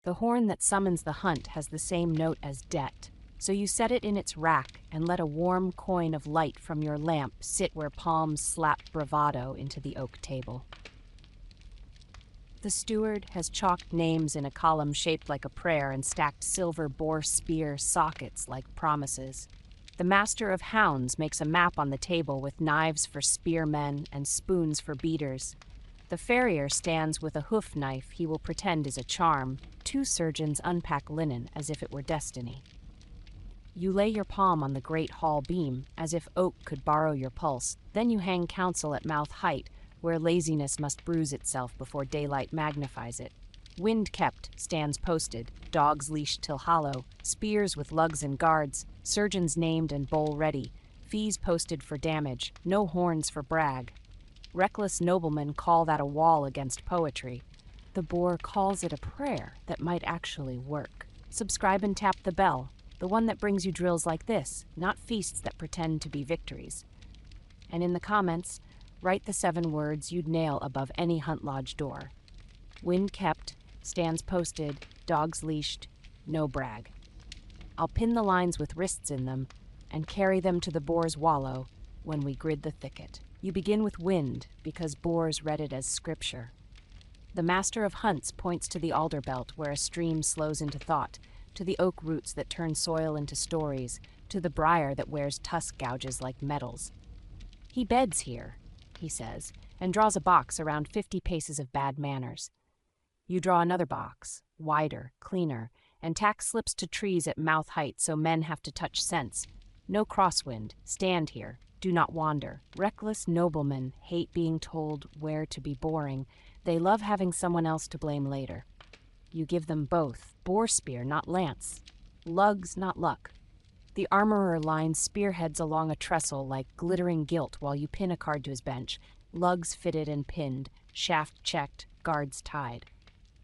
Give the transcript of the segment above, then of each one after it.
The horn that summons the hunt has the same note as debt, so you set it in its rack and let a warm coin of light from your lamp sit where palms slap bravado into the oak table. The steward has chalked names in a column shaped like a prayer and stacked silver boar spear sockets like promises. The master of hounds makes a map on the table with knives for spearmen and spoons for beaters. The farrier stands with a hoof knife he will pretend is a charm. Two surgeons unpack linen as if it were destiny. You lay your palm on the great hall beam, as if oak could borrow your pulse. Then you hang counsel at mouth height, where laziness must bruise itself before daylight magnifies it. Wind kept stands posted, dogs leashed till hollow, spears with lugs and guards, surgeons named and bowl ready, fees posted for damage, no horns for brag. Reckless noblemen call that a wall against poetry. The boar calls it a prayer that might actually work. Subscribe and tap the bell, the one that brings you drills like this, not feasts that pretend to be victories. And in the comments, write the 7 words you'd nail above any hunt lodge door. Wind kept, stands posted, dogs leashed, no brag. I'll pin the lines with wrists in them and carry them to the boar's wallow when we grid the thicket. You begin with wind because boars read it as scripture. The master of hunts points to the alder belt where a stream slows into thought, to the oak roots that turn soil into stories, to the briar that wears tusk gouges like medals. He beds here, he says, and draws a box around 50 paces of bad manners. You draw another box, wider, cleaner, and tack slips to trees at mouth height so men have to touch sense. No crosswind, stand here, do not wander. Reckless noblemen hate being told where to be boring. They love having someone else to blame later. You give them both, boar spear, not lance, lugs, not luck. The armorer lines spearheads along a trestle like glittering gilt while you pin a card to his bench, lugs fitted and pinned, shaft checked, guards tied.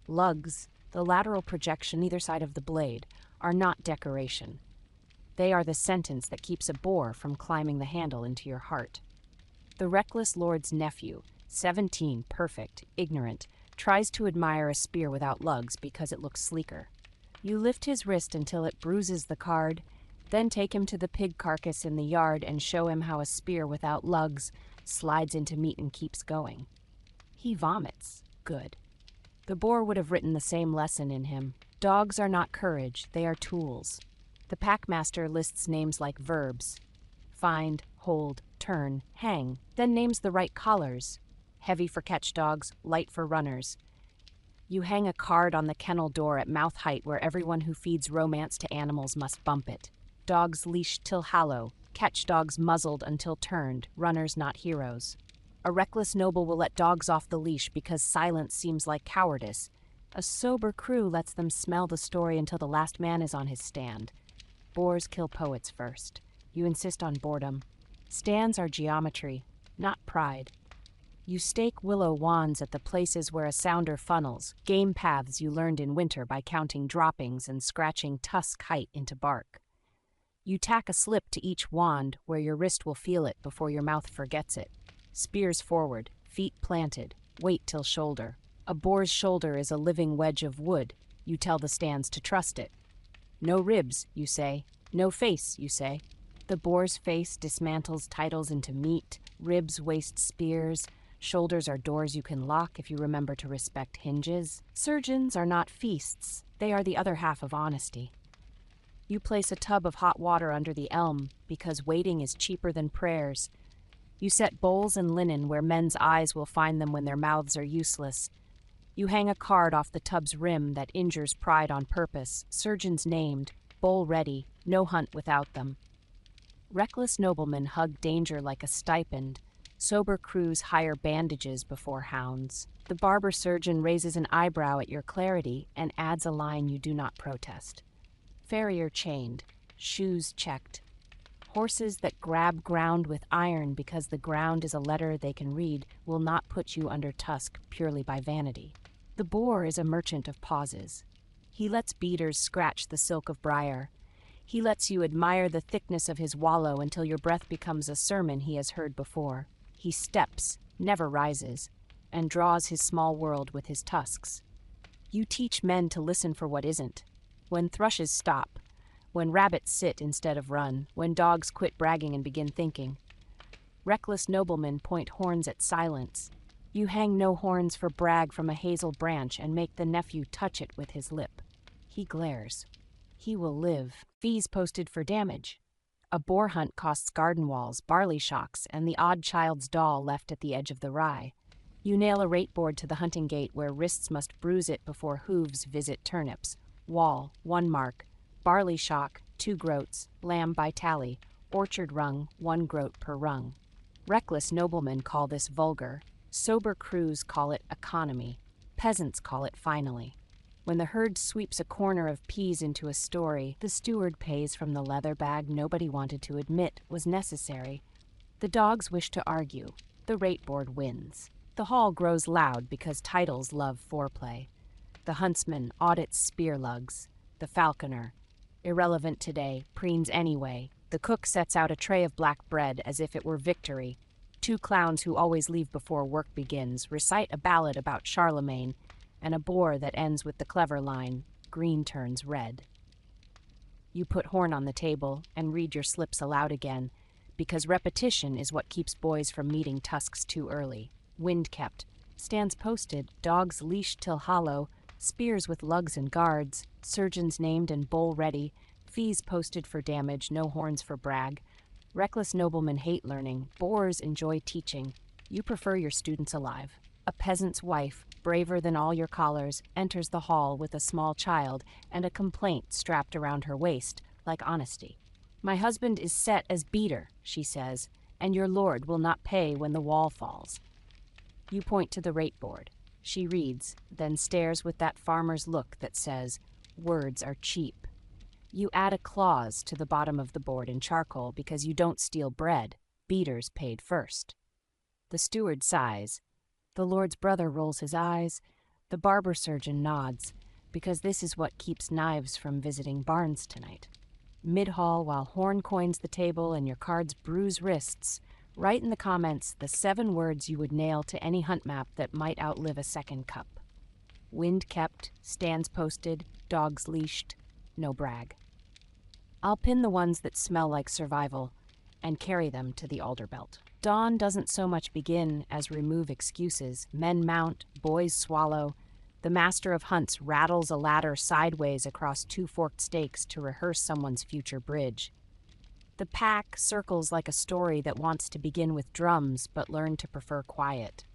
Lugs, the lateral projection either side of the blade, are not decoration. They are the sentence that keeps a boar from climbing the handle into your heart. The reckless lord's nephew, 17, perfect, ignorant, tries to admire a spear without lugs because it looks sleeker. You lift his wrist until it bruises the card, then take him to the pig carcass in the yard and show him how a spear without lugs slides into meat and keeps going. He vomits. Good. The boar would have written the same lesson in him. Dogs are not courage, they are tools. The packmaster lists names like verbs: find, hold, turn, hang, then names the right collars: heavy for catch dogs, light for runners. You hang a card on the kennel door at mouth height where everyone who feeds romance to animals must bump it. Dogs leashed till hollow, catch dogs muzzled until turned, runners not heroes. A reckless noble will let dogs off the leash because silence seems like cowardice. A sober crew lets them smell the story until the last man is on his stand. Boars kill poets first. You insist on boredom. Stands are geometry, not pride. You stake willow wands at the places where a sounder funnels, game paths you learned in winter by counting droppings and scratching tusk height into bark. You tack a slip to each wand where your wrist will feel it before your mouth forgets it. Spears forward, feet planted, weight till shoulder. A boar's shoulder is a living wedge of wood. You tell the stands to trust it. No ribs, you say. No face, you say. The boar's face dismantles titles into meat. Ribs waste spears. Shoulders are doors you can lock if you remember to respect hinges. Surgeons are not feasts. They are the other half of honesty. You place a tub of hot water under the elm because waiting is cheaper than prayers. You set bowls and linen where men's eyes will find them when their mouths are useless. You hang a card off the tub's rim that injures pride on purpose, surgeons named, bowl ready, no hunt without them. Reckless noblemen hug danger like a stipend. Sober crews hire bandages before hounds. The barber surgeon raises an eyebrow at your clarity and adds a line you do not protest. Farrier chained, shoes checked. Horses that grab ground with iron because the ground is a letter they can read will not put you under tusk purely by vanity. The boar is a merchant of pauses. He lets beaters scratch the silk of briar. He lets you admire the thickness of his wallow until your breath becomes a sermon he has heard before. He steps, never rises, and draws his small world with his tusks. You teach men to listen for what isn't. When thrushes stop, when rabbits sit instead of run, when dogs quit bragging and begin thinking. Reckless noblemen point horns at silence. You hang no horns for brag from a hazel branch and make the nephew touch it with his lip. He glares. He will live. Fees posted for damage. A boar hunt costs garden walls, barley shocks, and the odd child's doll left at the edge of the rye. You nail a rate board to the hunting gate where wrists must bruise it before hooves visit turnips. Wall, 1 mark. Barley shock, 2 groats. Lamb by tally. Orchard rung, 1 groat per rung. Reckless noblemen call this vulgar. Sober crews call it economy. Peasants call it finally. When the herd sweeps a corner of peas into a story, the steward pays from the leather bag nobody wanted to admit was necessary. The dogs wish to argue. The rate board wins. The hall grows loud because titles love foreplay. The huntsman audits spear lugs. The falconer, irrelevant today, preens anyway. The cook sets out a tray of black bread as if it were victory. 2 clowns who always leave before work begins recite a ballad about Charlemagne, and a boar that ends with the clever line, green turns red. You put horn on the table and read your slips aloud again, because repetition is what keeps boys from meeting tusks too early. Wind kept, stands posted, dogs leashed till hollow, spears with lugs and guards, surgeons named and bowl ready, fees posted for damage, no horns for brag. Reckless noblemen hate learning, boors enjoy teaching. You prefer your students alive. A peasant's wife, braver than all your collars, enters the hall with a small child and a complaint strapped around her waist, like honesty. My husband is set as beater, she says, and your lord will not pay when the wall falls. You point to the rate board. She reads, then stares with that farmer's look that says, words are cheap. You add a clause to the bottom of the board in charcoal because you don't steal bread. Beaters paid first. The steward sighs. The lord's brother rolls his eyes. The barber surgeon nods, because this is what keeps knives from visiting barns tonight. Mid-hall, while horn coins the table and your cards bruise wrists, write in the comments the 7 words you would nail to any hunt map that might outlive a second cup. Wind kept, stands posted, dogs leashed, no brag. I'll pin the ones that smell like survival and carry them to the Alderbelt. Dawn doesn't so much begin as remove excuses. Men mount, boys swallow. The master of hunts rattles a ladder sideways across 2 forked stakes to rehearse someone's future bridge. The pack circles like a story that wants to begin with drums but learn to prefer quiet.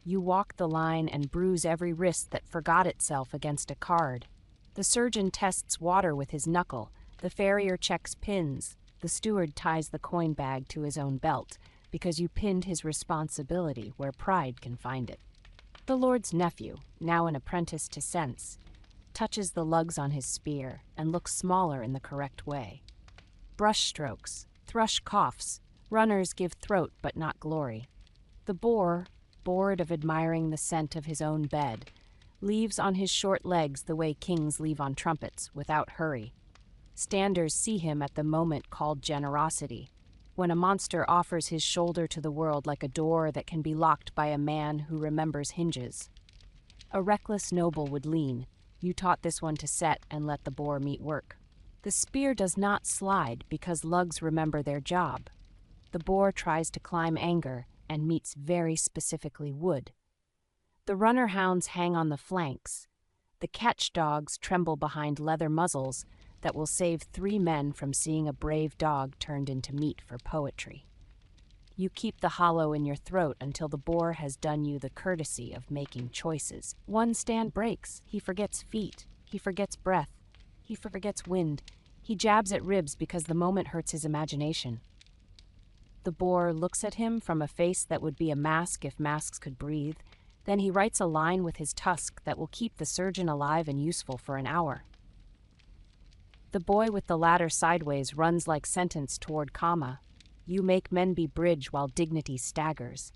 You walk the line and bruise every wrist that forgot itself against a card. The surgeon tests water with his knuckle. The farrier checks pins. The steward ties the coin bag to his own belt, because you pinned his responsibility where pride can find it. The lord's nephew, now an apprentice to sense, touches the lugs on his spear and looks smaller in the correct way. Brush strokes, thrush coughs, runners give throat but not glory. The boar, bored of admiring the scent of his own bed, leaves on his short legs the way kings leave on trumpets, without hurry. Standers see him at the moment called generosity, when a monster offers his shoulder to the world like a door that can be locked by a man who remembers hinges. A reckless noble would lean. You taught this one to set and let the boar meet work. The spear does not slide because lugs remember their job. The boar tries to climb anger and meets very specifically wood. The runner hounds hang on the flanks. The catch dogs tremble behind leather muzzles that will save 3 men from seeing a brave dog turned into meat for poetry. You keep the hollow in your throat until the boar has done you the courtesy of making choices. One stand breaks. He forgets feet. He forgets breath. He forgets wind. He jabs at ribs because the moment hurts his imagination. The boar looks at him from a face that would be a mask if masks could breathe. Then he writes a line with his tusk that will keep the surgeon alive and useful for an hour. The boy with the ladder sideways runs like sentence toward comma. You make men be bridge while dignity staggers.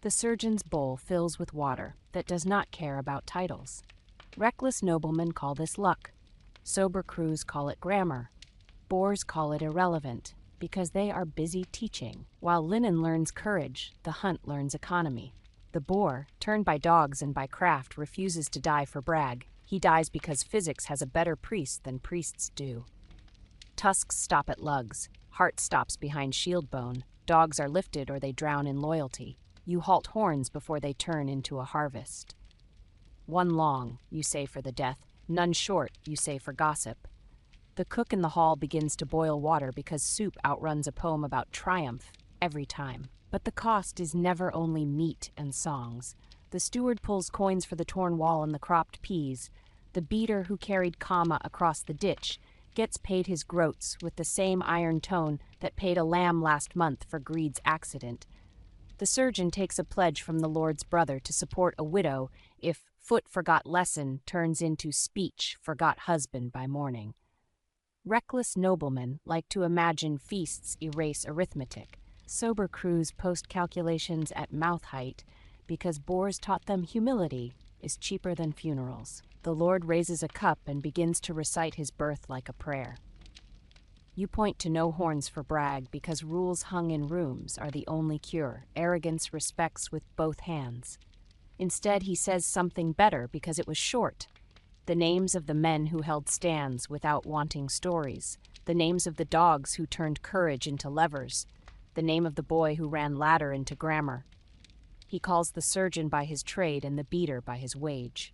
The surgeon's bowl fills with water that does not care about titles. Reckless noblemen call this luck. Sober crews call it grammar. Boors call it irrelevant because they are busy teaching. While linen learns courage, the hunt learns economy. The boar, turned by dogs and by craft, refuses to die for brag. He dies because physics has a better priest than priests do. Tusks stop at lugs. Heart stops behind shield bone. Dogs are lifted or they drown in loyalty. You halt horns before they turn into a harvest. One long, you say for the death. None short, you say for gossip. The cook in the hall begins to boil water because soup outruns a poem about triumph every time. But the cost is never only meat and songs. The steward pulls coins for the torn wall and the cropped peas. The beater who carried comma across the ditch gets paid his groats with the same iron tone that paid a lamb last month for greed's accident. The surgeon takes a pledge from the Lord's brother to support a widow if foot forgot lesson turns into speech forgot husband by morning. Reckless noblemen like to imagine feasts erase arithmetic. Sober crews post calculations at mouth height because boars taught them humility is cheaper than funerals. The Lord raises a cup and begins to recite his birth like a prayer. You point to no horns for brag because rules hung in rooms are the only cure. Arrogance respects with both hands. Instead, he says something better because it was short. The names of the men who held stands without wanting stories. The names of the dogs who turned courage into levers. The name of the boy who ran ladder into grammar. He calls the surgeon by his trade and the beater by his wage.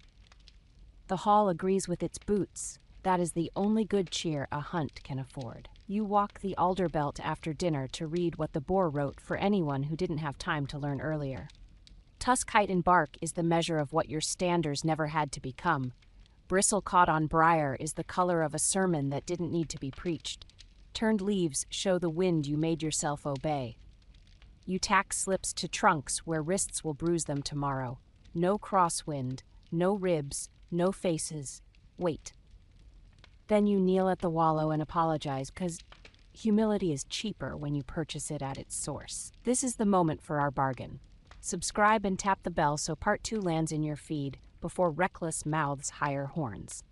The hall agrees with its boots. That is the only good cheer a hunt can afford. You walk the alder belt after dinner to read what the BOAR wrote for anyone who didn't have time to learn earlier. Tusk height and bark is the measure of what your standers never had to become. Bristle caught on briar is the color of a sermon that didn't need to be preached. Turned leaves show the wind you made yourself obey. You tack slips to trunks where wrists will bruise them tomorrow. No crosswind, no ribs, no faces. Wait. Then you kneel at the wallow and apologize, because humility is cheaper when you purchase it at its source. This is the moment for our bargain. Subscribe and tap the bell so part 2 lands in your feed before reckless mouths hire horns.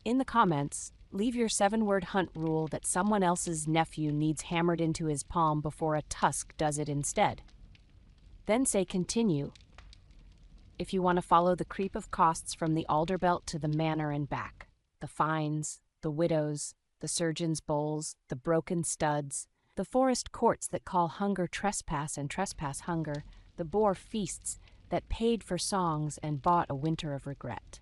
In the comments, leave your 7-word hunt rule that someone else's nephew needs hammered into his palm before a tusk does it instead. Then say continue if you want to follow the creep of costs from the alder belt to the manor and back. The fines, the widows, the surgeon's bowls, the broken studs, the forest courts that call hunger trespass and trespass hunger, the BOAR feasts that paid for songs and bought a winter of regret.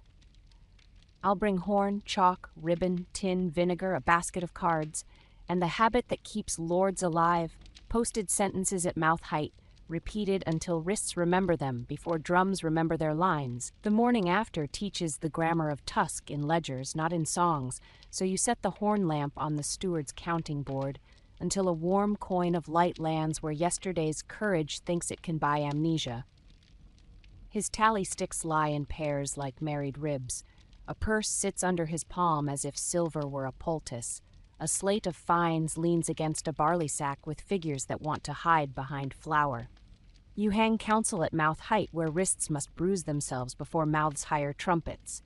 I'll bring horn, chalk, ribbon, tin, vinegar, a basket of cards, and the habit that keeps lords alive, posted sentences at mouth height, repeated until wrists remember them before drums remember their lines. The morning after teaches the grammar of tusk in ledgers, not in songs, so you set the horn lamp on the steward's counting board until a warm coin of light lands where yesterday's courage thinks it can buy amnesia. His tally sticks lie in pairs like married ribs. A purse sits under his palm as if silver were a poultice. A slate of fines leans against a barley sack with figures that want to hide behind flour. You hang counsel at mouth height where wrists must bruise themselves before mouths hire trumpets.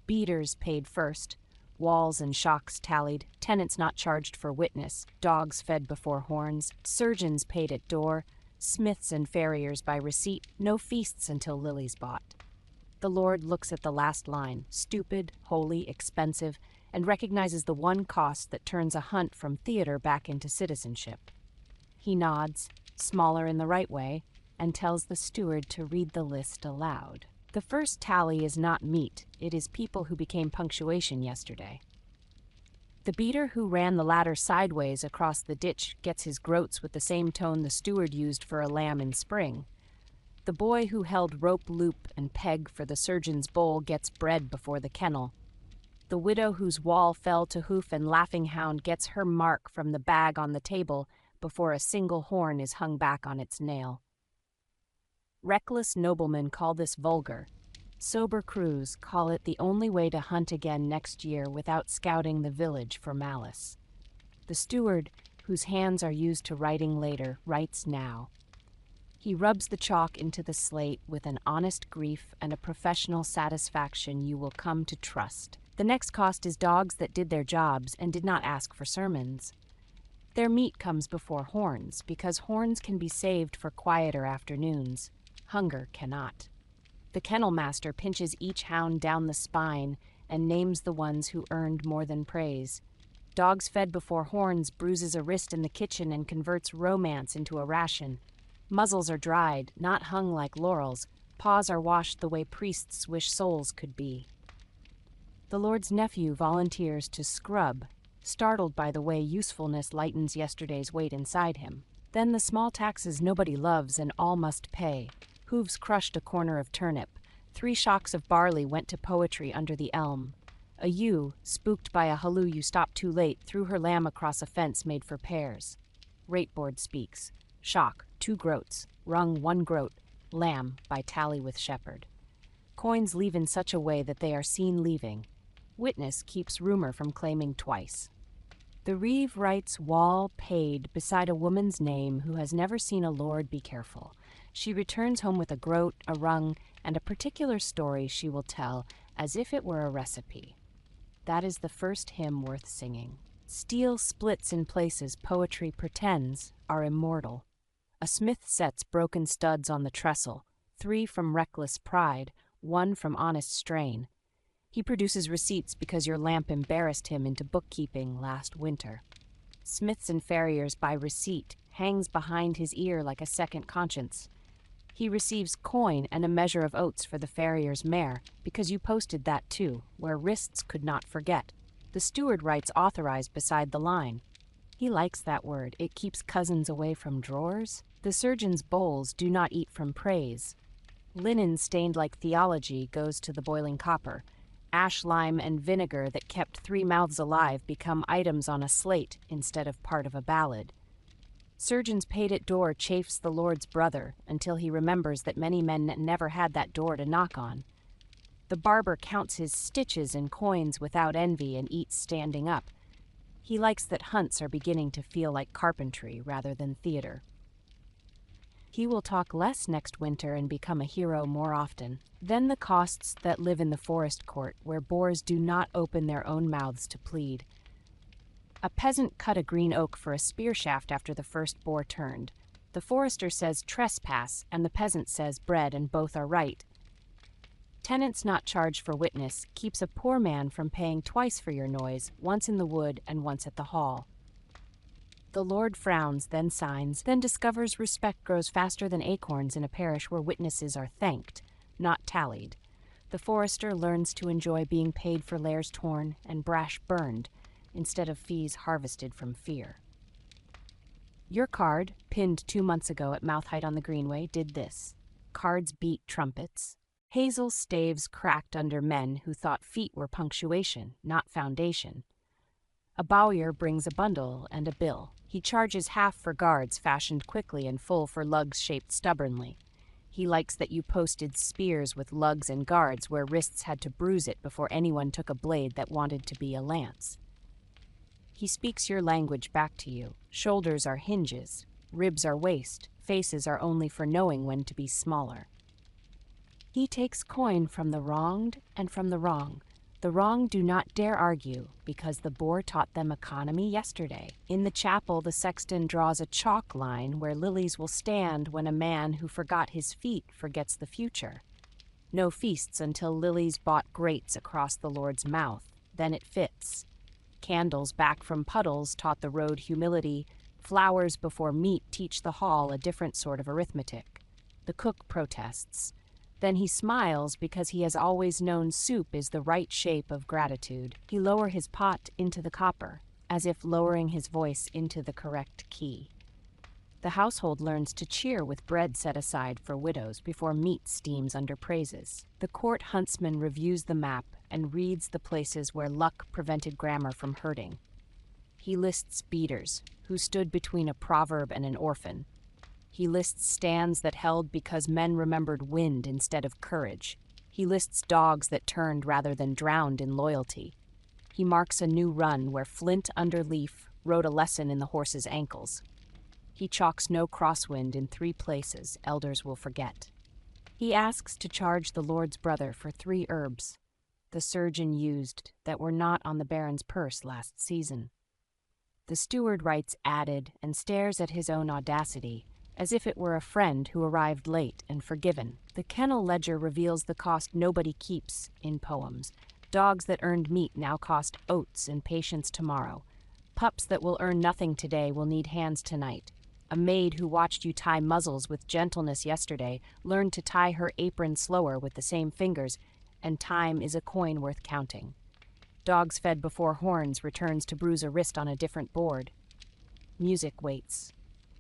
Beaters paid first, walls and shocks tallied, tenants not charged for witness, dogs fed before horns, surgeons paid at door, smiths and farriers by receipt, no feasts until lilies bought. The Lord looks at the last line, stupid, holy, expensive, and recognizes the one cost that turns a hunt from theater back into citizenship. He nods, smaller in the right way, and tells the steward to read the list aloud. The first tally is not meat, it is people who became punctuation yesterday. The beater who ran the ladder sideways across the ditch gets his groats with the same tone the steward used for a lamb in spring. The boy who held rope loop and peg for the surgeon's bowl gets bread before the kennel. The widow whose wall fell to hoof and laughing hound gets her mark from the bag on the table before a single horn is hung back on its nail. Reckless noblemen call this vulgar. Sober crews call it the only way to hunt again next year without scouting the village for malice. The steward, whose hands are used to writing later, writes now. He rubs the chalk into the slate with an honest grief and a professional satisfaction you will come to trust. The next cost is dogs that did their jobs and did not ask for sermons. Their meat comes before horns, because horns can be saved for quieter afternoons. Hunger cannot. The kennel master pinches each hound down the spine and names the ones who earned more than praise. Dogs fed before horns bruises a wrist in the kitchen and converts romance into a ration. Muzzles are dried, not hung like laurels. Paws are washed the way priests wish souls could be. The Lord's nephew volunteers to scrub, startled by the way usefulness lightens yesterday's weight inside him. Then the small taxes nobody loves and all must pay. Hooves crushed a corner of turnip. 3 shocks of barley went to poetry under the elm. A ewe, spooked by a halloo you stopped too late, threw her lamb across a fence made for pears. Rateboard speaks. Shock, 2 groats. Rung, 1 groat. Lamb, by tally with shepherd. Coins leave in such a way that they are seen leaving. Witness keeps rumor from claiming twice. The reeve writes wall paid beside a woman's name who has never seen a lord. Be careful. She returns home with a groat, a rung, and a particular story she will tell as if it were a recipe. That is the first hymn worth singing. Steel splits in places poetry pretends are immortal. A smith sets broken studs on the trestle, 3 from reckless pride, 1 from honest strain. He produces receipts because your lamp embarrassed him into bookkeeping last winter. Smiths and farriers by receipt hangs behind his ear like a second conscience. He receives coin and a measure of oats for the farrier's mare because you posted that too, where wrists could not forget. The steward writes authorized beside the line. He likes that word. It keeps cousins away from drawers. The surgeon's bowls do not eat from praise. Linen stained like theology goes to the boiling copper. Ash, lime, and vinegar that kept 3 mouths alive become items on a slate instead of part of a ballad. Surgeon's paid at door chafes the Lord's brother until he remembers that many men never had that door to knock on. The barber counts his stitches in coins without envy and eats standing up. He likes that hunts are beginning to feel like carpentry rather than theater. He will talk less next winter and become a hero more often. Then the costs that live in the forest court, where boars do not open their own mouths to plead. A peasant cut a green oak for a spear shaft after the first boar turned. The forester says trespass, and the peasant says bread, and both are right. Tenants not charged for witness keeps a poor man from paying twice for your noise, once in the wood and once at the hall. The Lord frowns, then signs, then discovers respect grows faster than acorns in a parish where witnesses are thanked, not tallied. The forester learns to enjoy being paid for lairs torn and brash burned, instead of fees harvested from fear. Your card, pinned 2 months ago at mouth height on the greenway, did this. Cards beat trumpets. Hazel staves cracked under men who thought feet were punctuation, not foundation. A bowyer brings a bundle and a bill. He charges half for guards fashioned quickly and full for lugs shaped stubbornly. He likes that you posted spears with lugs and guards where wrists had to bruise it before anyone took a blade that wanted to be a lance. He speaks your language back to you. Shoulders are hinges, ribs are waist, faces are only for knowing when to be smaller. He takes coin from the wronged and from the wrong. The wrong do not dare argue, because the boar taught them economy yesterday. In the chapel, the sexton draws a chalk line where lilies will stand when a man who forgot his feet forgets the future. No feasts until lilies bought grates across the Lord's mouth. Then it fits. Candles back from puddles taught the road humility. Flowers before meat teach the hall a different sort of arithmetic. The cook protests. Then he smiles because he has always known soup is the right shape of gratitude. He lower his pot into the copper, as if lowering his voice into the correct key. The household learns to cheer with bread set aside for widows before meat steams under praises. The court huntsman reviews the map and reads the places where luck prevented grammar from hurting. He lists beaters, who stood between a proverb and an orphan. He lists stands that held because men remembered wind instead of courage. He lists dogs that turned rather than drowned in loyalty. He marks a new run where flint under leaf wrote a lesson in the horse's ankles. He chalks no crosswind in 3 places elders will forget. He asks to charge the Lord's brother for 3 herbs, the surgeon used that were not on the baron's purse last season. The steward writes added and stares at his own audacity, as if it were a friend who arrived late and forgiven. The kennel ledger reveals the cost nobody keeps in poems. Dogs that earned meat now cost oats and patience tomorrow. Pups that will earn nothing today will need hands tonight. A maid who watched you tie muzzles with gentleness yesterday learned to tie her apron slower with the same fingers, and time is a coin worth counting. Dogs fed before horns returns to bruise a wrist on a different board. Music waits.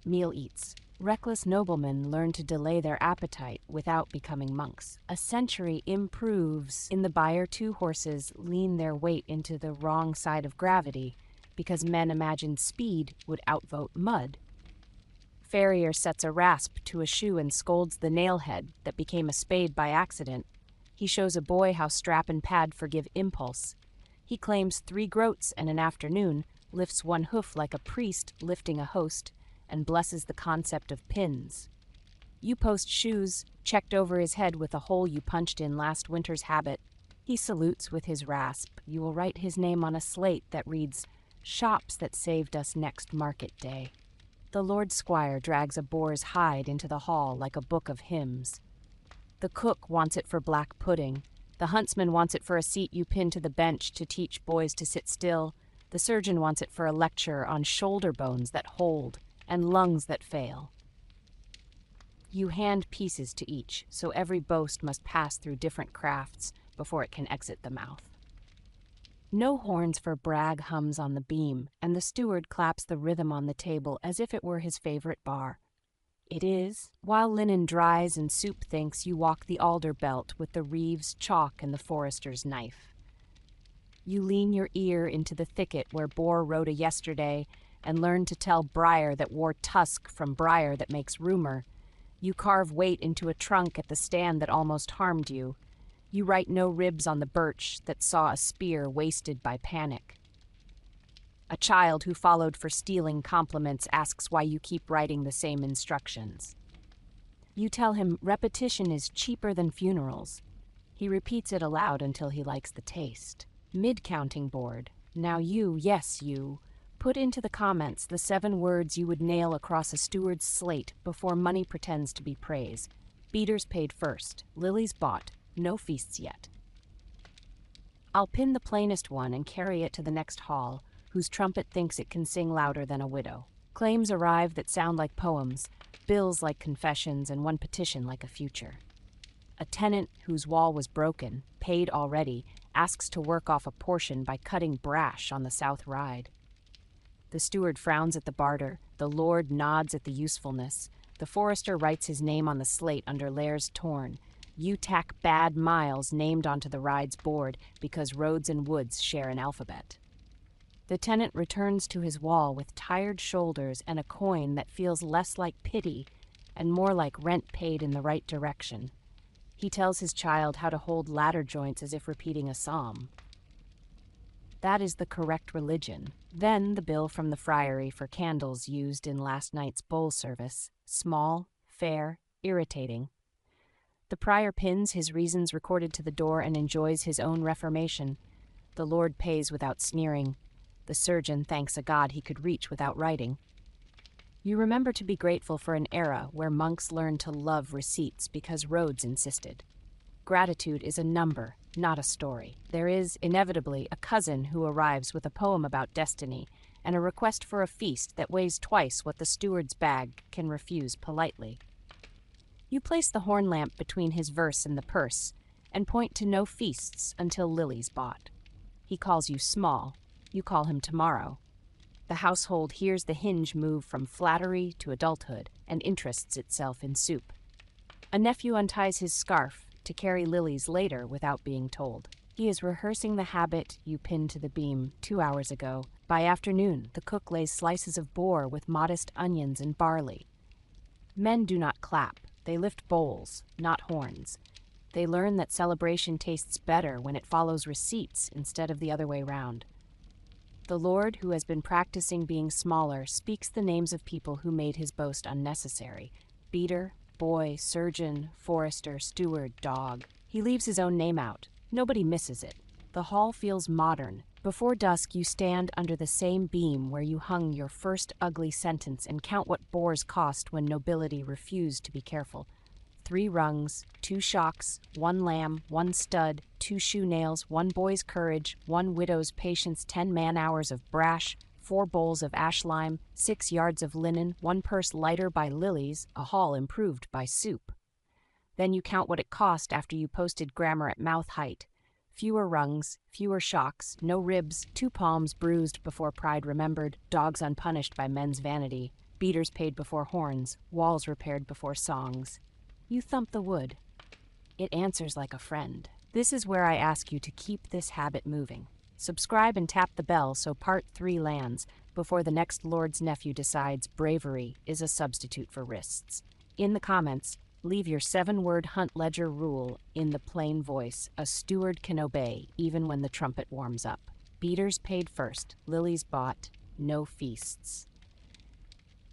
Meal eats. Reckless noblemen learn to delay their appetite without becoming monks. A century improves. In the byre, 2 horses lean their weight into the wrong side of gravity because men imagined speed would outvote mud. Farrier sets a rasp to a shoe and scolds the nailhead that became a spade by accident. He shows a boy how strap and pad forgive impulse. He claims 3 groats and an afternoon, lifts 1 hoof like a priest lifting a host, and blesses the concept of pins. You post shoes, checked over his head with a hole you punched in last winter's habit. He salutes with his rasp. You will write his name on a slate that reads, "Shops that saved us next market day." The Lord Squire drags a boar's hide into the hall like a book of hymns. The cook wants it for black pudding. The huntsman wants it for a seat you pin to the bench to teach boys to sit still. The surgeon wants it for a lecture on shoulder bones that hold and lungs that fail. You hand pieces to each, so every boast must pass through different crafts before it can exit the mouth. No horns for brag hums on the beam, and the steward claps the rhythm on the table as if it were his favorite bar. It is. While linen dries and soup thinks, you walk the alder belt with the reeve's chalk and the forester's knife. You lean your ear into the thicket where boar rode a yesterday and learn to tell briar that wore tusk from briar that makes rumor. You carve weight into a trunk at the stand that almost harmed you. You write no ribs on the birch that saw a spear wasted by panic. A child who followed for stealing compliments asks why you keep writing the same instructions. You tell him repetition is cheaper than funerals. He repeats it aloud until he likes the taste. Mid-counting board. Now you, yes you, put into the comments the 7 words you would nail across a steward's slate before money pretends to be praise. Beaters paid first. Lilies bought. No feasts yet. I'll pin the plainest one and carry it to the next hall, whose trumpet thinks it can sing louder than a widow. Claims arrive that sound like poems, bills like confessions, and 1 petition like a future. A tenant whose wall was broken, paid already, asks to work off a portion by cutting brash on the south ride. The steward frowns at the barter, the lord nods at the usefulness. The forester writes his name on the slate under Lairs torn. You tack bad miles named onto the ride's board because roads and woods share an alphabet. The tenant returns to his wall with tired shoulders and a coin that feels less like pity and more like rent paid in the right direction. He tells his child how to hold ladder joints as if repeating a psalm. That is the correct religion. Then the bill from the friary for candles used in last night's bowl service. Small, fair, irritating. The prior pins his reasons recorded to the door and enjoys his own reformation. The Lord pays without sneering. The surgeon thanks a God he could reach without writing. You remember to be grateful for an era where monks learned to love receipts because roads insisted. Gratitude is a number, not a story. There is, inevitably, a cousin who arrives with a poem about destiny and a request for a feast that weighs twice what the steward's bag can refuse politely. You place the horn lamp between his verse and the purse and point to no feasts until Lily's bought. He calls you small. You call him tomorrow. The household hears the hinge move from flattery to adulthood and interests itself in soup. A nephew unties his scarf to carry Lily's later without being told. He is rehearsing the habit you pinned to the beam 2 hours ago. By afternoon, the cook lays slices of boar with modest onions and barley. Men do not clap. They lift bowls, not horns. They learn that celebration tastes better when it follows receipts instead of the other way round. The Lord, who has been practicing being smaller, speaks the names of people who made his boast unnecessary. Beater, boy, surgeon, forester, steward, dog. He leaves his own name out. Nobody misses it. The hall feels modern. Before dusk, you stand under the same beam where you hung your first ugly sentence and count what boars cost when nobility refused to be careful. 3 rungs, 2 shocks, 1 lamb, 1 stud, 2 shoe nails, 1 boy's courage, 1 widow's patience, 10 man-hours of brash, 4 bowls of ash lime, 6 yards of linen, 1 purse lighter by lilies, a haul improved by soup. Then you count what it cost after you posted grammar at mouth height. Fewer rungs, fewer shocks, no ribs, 2 palms bruised before pride remembered, dogs unpunished by men's vanity, beaters paid before horns, walls repaired before songs. You thump the wood. It answers like a friend. This is where I ask you to keep this habit moving. Subscribe and tap the bell so part 3 lands before the next Lord's nephew decides bravery is a substitute for wrists. In the comments, leave your 7-word hunt ledger rule in the plain voice a steward can obey even when the trumpet warms up. Beaters paid first, lilies bought, no feasts.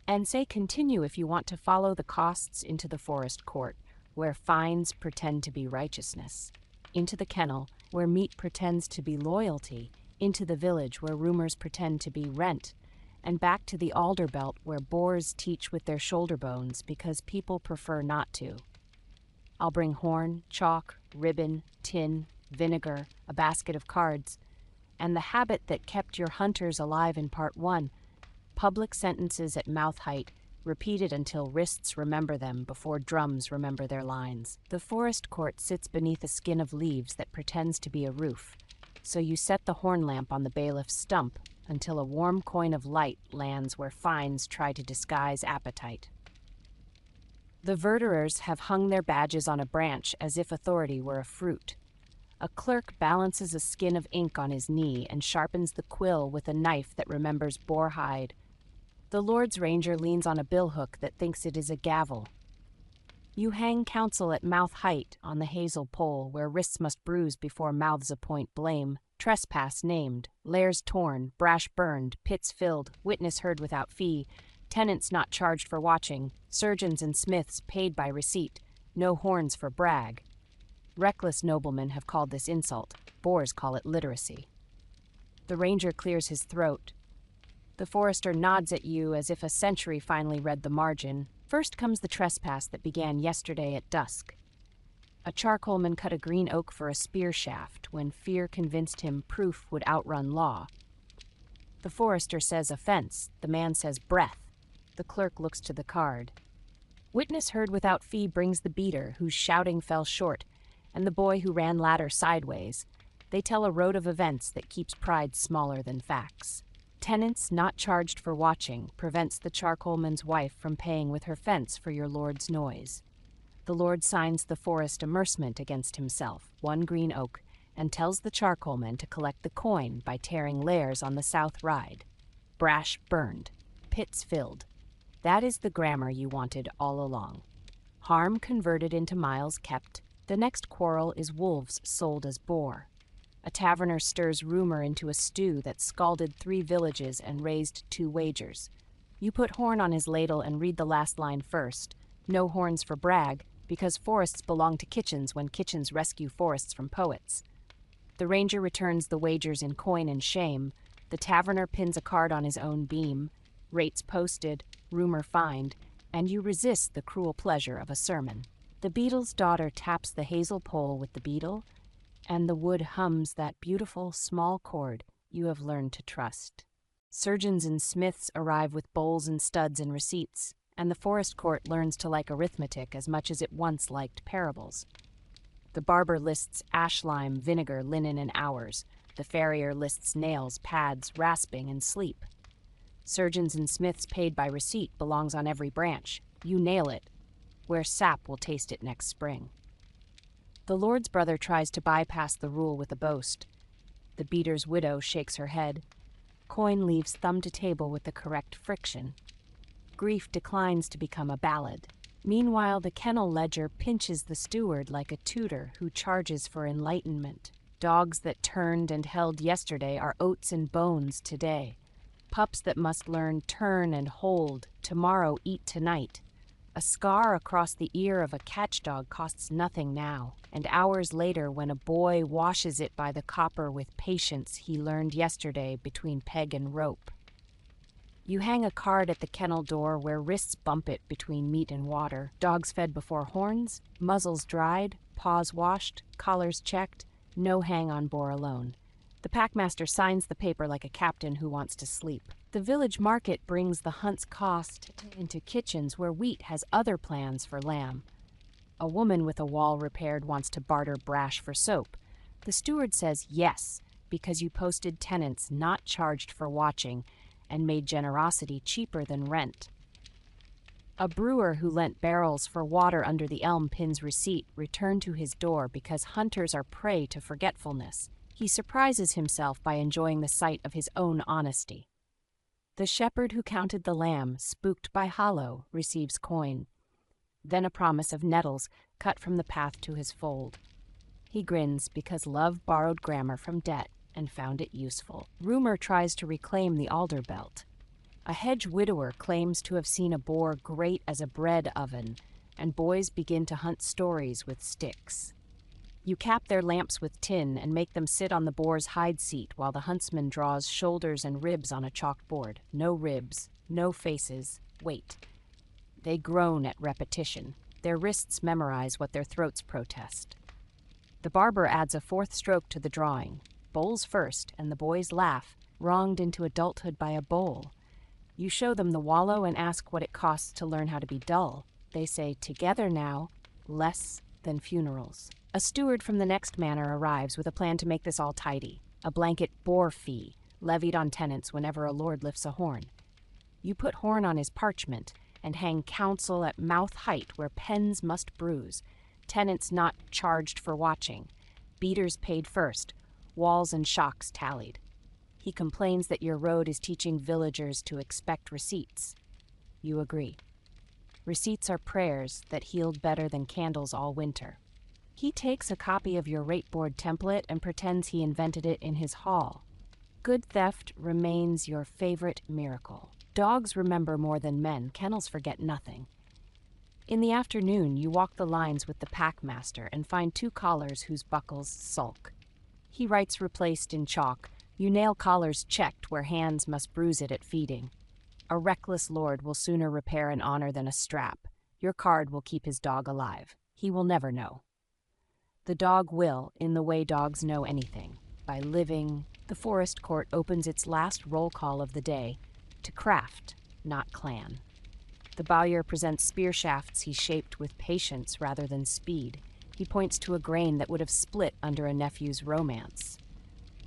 And say continue if you want to follow the costs into the forest court, where fines pretend to be righteousness, into the kennel, where meat pretends to be loyalty, into the village, where rumors pretend to be rent, and back to the alder belt, where boars teach with their shoulder bones because people prefer not to. I'll bring horn, chalk, ribbon, tin, vinegar, a basket of cards, and the habit that kept your hunters alive in part 1, public sentences at mouth height, repeated until wrists remember them before drums remember their lines. The forest court sits beneath a skin of leaves that pretends to be a roof, so you set the horn lamp on the bailiff's stump until a warm coin of light lands where fines try to disguise appetite. The verderers have hung their badges on a branch as if authority were a fruit. A clerk balances a skin of ink on his knee and sharpens the quill with a knife that remembers boar hide. The Lord's Ranger leans on a billhook that thinks it is a gavel. You hang counsel at mouth height on the hazel pole where wrists must bruise before mouths appoint blame. Trespass named, lairs torn, brash burned, pits filled, witness heard without fee, tenants not charged for watching, surgeons and smiths paid by receipt, no horns for brag. Reckless noblemen have called this insult, boors call it literacy. The ranger clears his throat. The forester nods at you as if a century finally read the margin. First comes the trespass that began yesterday at dusk. A charcoalman cut a green oak for a spear shaft when fear convinced him proof would outrun law. The forester says offense, the man says breath. The clerk looks to the card. Witness heard without fee brings the beater, whose shouting fell short, and the boy who ran ladder sideways. They tell a road of events that keeps pride smaller than facts. Tenants not charged for watching prevents the charcoalman's wife from paying with her fence for your lord's noise. The lord signs the forest amercement against himself, 1 green oak, and tells the charcoalman to collect the coin by tearing lairs on the south ride. Brash burned, pits filled. That is the grammar you wanted all along. Harm converted into miles kept. The next quarrel is wolves sold as boar. A taverner stirs rumor into a stew that scalded 3 villages and raised 2 wagers. You put horn on his ladle and read the last line first. No horns for brag, because forests belong to kitchens when kitchens rescue forests from poets. The ranger returns the wagers in coin and shame. The taverner pins a card on his own beam. Rates posted, rumor fined, and you resist the cruel pleasure of a sermon. The beetle's daughter taps the hazel pole with the beetle, and the wood hums that beautiful small chord you have learned to trust. Surgeons and smiths arrive with bowls and studs and receipts, and the forest court learns to like arithmetic as much as it once liked parables. The barber lists ash lime, vinegar, linen, and hours. The farrier lists nails, pads, rasping, and sleep. Surgeons and smiths paid by receipt belongs on every branch. You nail it, where sap will taste it next spring. The lord's brother tries to bypass the rule with a boast. The beater's widow shakes her head. Coin leaves thumb to table with the correct friction. Grief declines to become a ballad. Meanwhile, the kennel ledger pinches the steward like a tutor who charges for enlightenment. Dogs that turned and held yesterday are oats and bones today. Pups that must learn turn and hold, tomorrow eat tonight. A scar across the ear of a catchdog costs nothing now, and hours later when a boy washes it by the copper with patience he learned yesterday between peg and rope. You hang a card at the kennel door where wrists bump it between meat and water. Dogs fed before horns, muzzles dried, paws washed, collars checked, no hang on boar alone. The packmaster signs the paper like a captain who wants to sleep. The village market brings the hunt's cost into kitchens where wheat has other plans for lamb. A woman with a wall repaired wants to barter brash for soap. The steward says yes, because you posted tenants not charged for watching and made generosity cheaper than rent. A brewer who lent barrels for water under the elm pins receipt returned to his door because hunters are prey to forgetfulness. He surprises himself by enjoying the sight of his own honesty. The shepherd who counted the lamb, spooked by hollow, receives coin. Then a promise of nettles cut from the path to his fold. He grins because love borrowed grammar from debt and found it useful. Rumor tries to reclaim the alder belt. A hedge widower claims to have seen a boar great as a bread oven, and boys begin to hunt stories with sticks. You cap their lamps with tin and make them sit on the boar's hide seat while the huntsman draws shoulders and ribs on a chalkboard. No ribs, no faces, wait. They groan at repetition. Their wrists memorize what their throats protest. The barber adds a fourth stroke to the drawing. Bowls first, and the boys laugh, wronged into adulthood by a bowl. You show them the wallow and ask what it costs to learn how to be dull. They say, together now, less than funerals. A steward from the next manor arrives with a plan to make this all tidy. A blanket boar fee, levied on tenants whenever a lord lifts a horn. You put horn on his parchment and hang counsel at mouth height where pens must bruise. Tenants not charged for watching. Beaters paid first. Walls and shocks tallied. He complains that your road is teaching villagers to expect receipts. You agree. Receipts are prayers that healed better than candles all winter. He takes a copy of your rate board template and pretends he invented it in his hall. Good theft remains your favorite miracle. Dogs remember more than men. Kennels forget nothing. In the afternoon, you walk the lines with the packmaster and find 2 collars whose buckles sulk. He writes replaced in chalk. You nail collars checked where hands must bruise it at feeding. A reckless lord will sooner repair an honor than a strap. Your card will keep his dog alive. He will never know. The dog will, in the way dogs know anything, by living. The forest court opens its last roll call of the day to craft, not clan. The bowyer presents spear shafts he shaped with patience rather than speed. He points to a grain that would have split under a nephew's romance.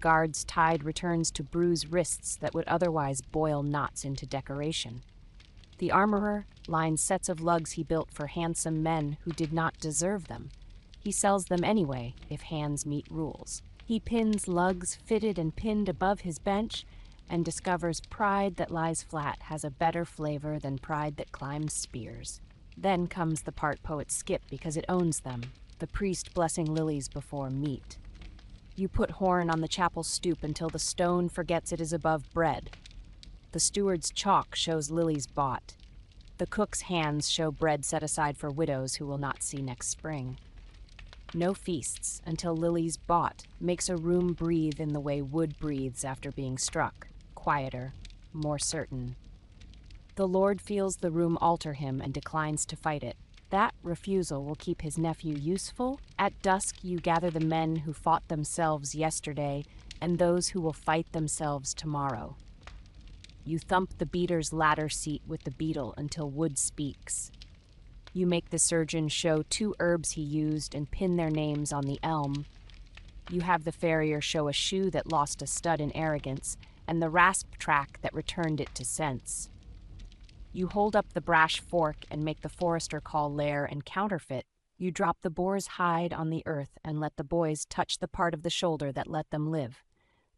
Guard's tide returns to bruise wrists that would otherwise boil knots into decoration. The armorer lines sets of lugs he built for handsome men who did not deserve them. He sells them anyway if hands meet rules. He pins lugs fitted and pinned above his bench and discovers pride that lies flat has a better flavor than pride that climbs spears. Then comes the part poets skip because it owns them, the priest blessing lilies before meat. You put horn on the chapel stoop until the stone forgets it is above bread. The steward's chalk shows lilies bought. The cook's hands show bread set aside for widows who will not see next spring. No feasts until lilies bought makes a room breathe in the way wood breathes after being struck, quieter, more certain. The Lord feels the room alter him and declines to fight it. That refusal will keep his nephew useful. At dusk you gather the men who fought themselves yesterday and those who will fight themselves tomorrow. You thump the beater's ladder seat with the beetle until wood speaks. You make the surgeon show 2 herbs he used and pin their names on the elm. You have the farrier show a shoe that lost a stud in arrogance and the rasp track that returned it to sense. You hold up the brash fork and make the forester call lair and counterfeit. You drop the boar's hide on the earth and let the boys touch the part of the shoulder that let them live.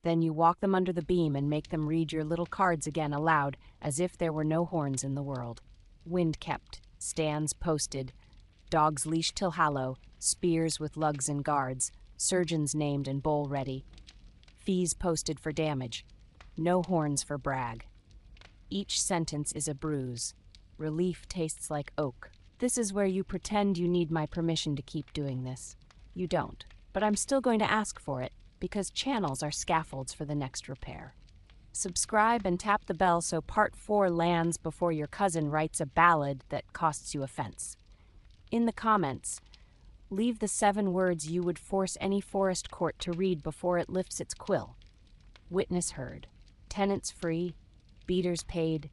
Then you walk them under the beam and make them read your little cards again aloud as if there were no horns in the world. Wind kept, stands posted, dogs leashed till hallow, spears with lugs and guards, surgeons named and bowl ready, fees posted for damage, no horns for brag. Each sentence is a bruise. Relief tastes like oak. This is where you pretend you need my permission to keep doing this. You don't, but I'm still going to ask for it, because channels are scaffolds for the next repair. Subscribe and tap the bell so part 4 lands before your cousin writes a ballad that costs you a fence. In the comments, leave the 7 words you would force any forest court to read before it lifts its quill. Witness heard, tenants free, beaters paid,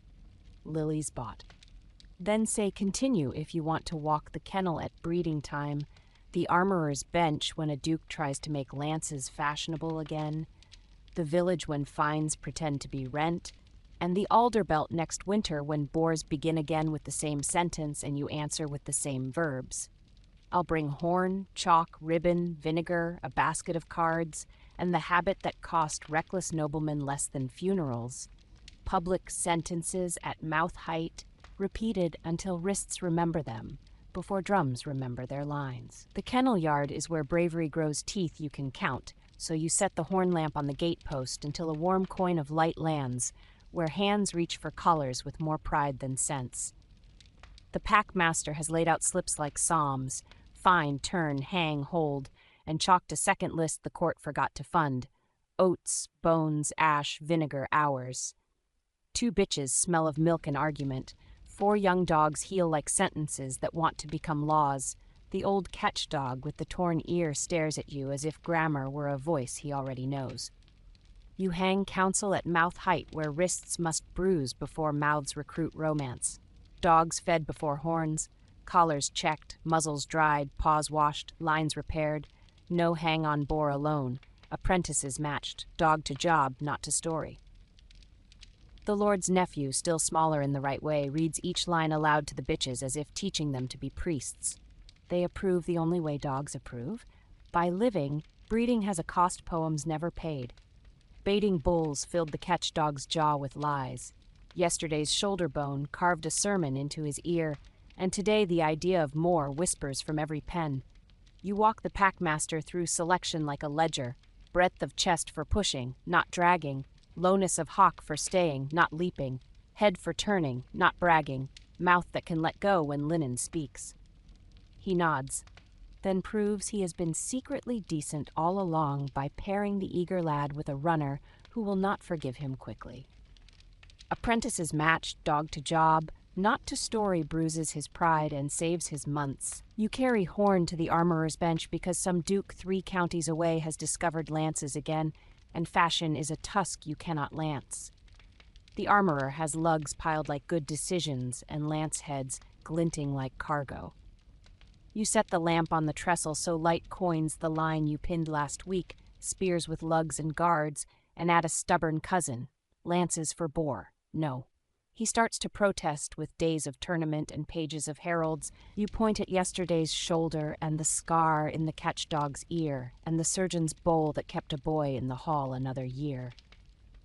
lilies bought. Then say continue if you want to walk the kennel at breeding time, the armorer's bench when a duke tries to make lances fashionable again, the village when fines pretend to be rent, and the alder belt next winter when boars begin again with the same sentence and you answer with the same verbs. I'll bring horn, chalk, ribbon, vinegar, a basket of cards, and the habit that cost reckless noblemen less than funerals. Public sentences at mouth height, repeated until wrists remember them, before drums remember their lines. The kennel yard is where bravery grows teeth you can count, so you set the horn lamp on the gatepost until a warm coin of light lands, where hands reach for collars with more pride than sense. The packmaster has laid out slips like psalms, find, turn, hang, hold, and chalked a second list the court forgot to fund. Oats, bones, ash, vinegar, hours. 2 bitches smell of milk and argument. 4 young dogs heel like sentences that want to become laws. The old catch dog with the torn ear stares at you as if grammar were a voice he already knows. You hang counsel at mouth height where wrists must bruise before mouths recruit romance. Dogs fed before horns, collars checked, muzzles dried, paws washed, lines repaired. No hang on boar alone. Apprentices matched, dog to job, not to story. The lord's nephew, still smaller in the right way, reads each line aloud to the bitches as if teaching them to be priests. They approve the only way dogs approve. By living, breeding has a cost poems never paid. Baiting bulls filled the catch dog's jaw with lies. Yesterday's shoulder bone carved a sermon into his ear, and today the idea of more whispers from every pen. You walk the packmaster through selection like a ledger, breadth of chest for pushing, not dragging, lowness of hock for staying, not leaping, head for turning, not bragging, mouth that can let go when linen speaks. He nods, then proves he has been secretly decent all along by pairing the eager lad with a runner who will not forgive him quickly. Apprentices matched, dog to job, not to story bruises his pride and saves his months. You carry horn to the armorer's bench because some duke 3 counties away has discovered lances again, and fashion is a tusk you cannot lance. The armorer has lugs piled like good decisions and lance heads glinting like cargo. You set the lamp on the trestle so light coins the line you pinned last week, spears with lugs and guards, and add a stubborn cousin, lances for boar, no. He starts to protest with days of tournament and pages of heralds. You point at yesterday's shoulder and the scar in the catch dog's ear and the surgeon's bowl that kept a boy in the hall another year.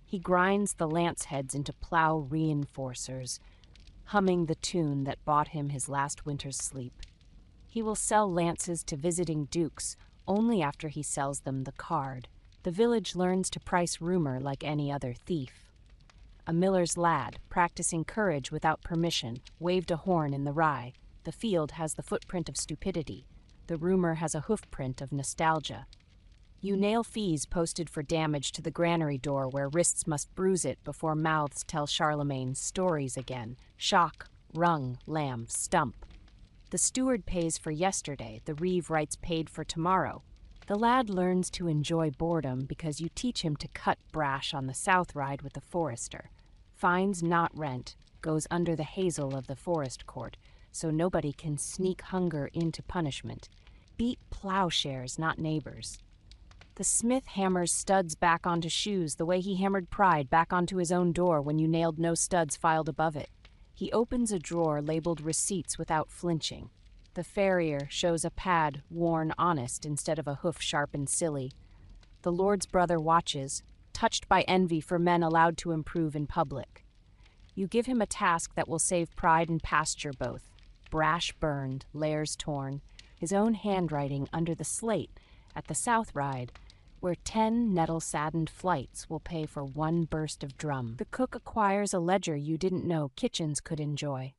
He grinds the lance heads into plow reinforcers, humming the tune that bought him his last winter's sleep. He will sell lances to visiting dukes only after he sells them the card. The village learns to price rumor like any other thief. A miller's lad, practicing courage without permission, waved a horn in the rye. The field has the footprint of stupidity. The rumor has a hoofprint of nostalgia. You nail fees posted for damage to the granary door where wrists must bruise it before mouths tell Charlemagne's stories again. Shock, rung, lamb, stump. The steward pays for yesterday, the reeve writes paid for tomorrow. The lad learns to enjoy boredom because you teach him to cut brash on the south ride with the forester. Fines not rent, goes under the hazel of the forest court, so nobody can sneak hunger into punishment. Beat plowshares, not neighbors. The smith hammers studs back onto shoes the way he hammered pride back onto his own door when you nailed no studs filed above it. He opens a drawer labeled receipts without flinching. The farrier shows a pad worn honest instead of a hoof sharp and silly. The lord's brother watches, touched by envy for men allowed to improve in public. You give him a task that will save pride and pasture both. Brash burned, layers torn, his own handwriting under the slate at the south ride, where 10 nettle-saddened flights will pay for 1 burst of drum. The cook acquires a ledger you didn't know kitchens could enjoy.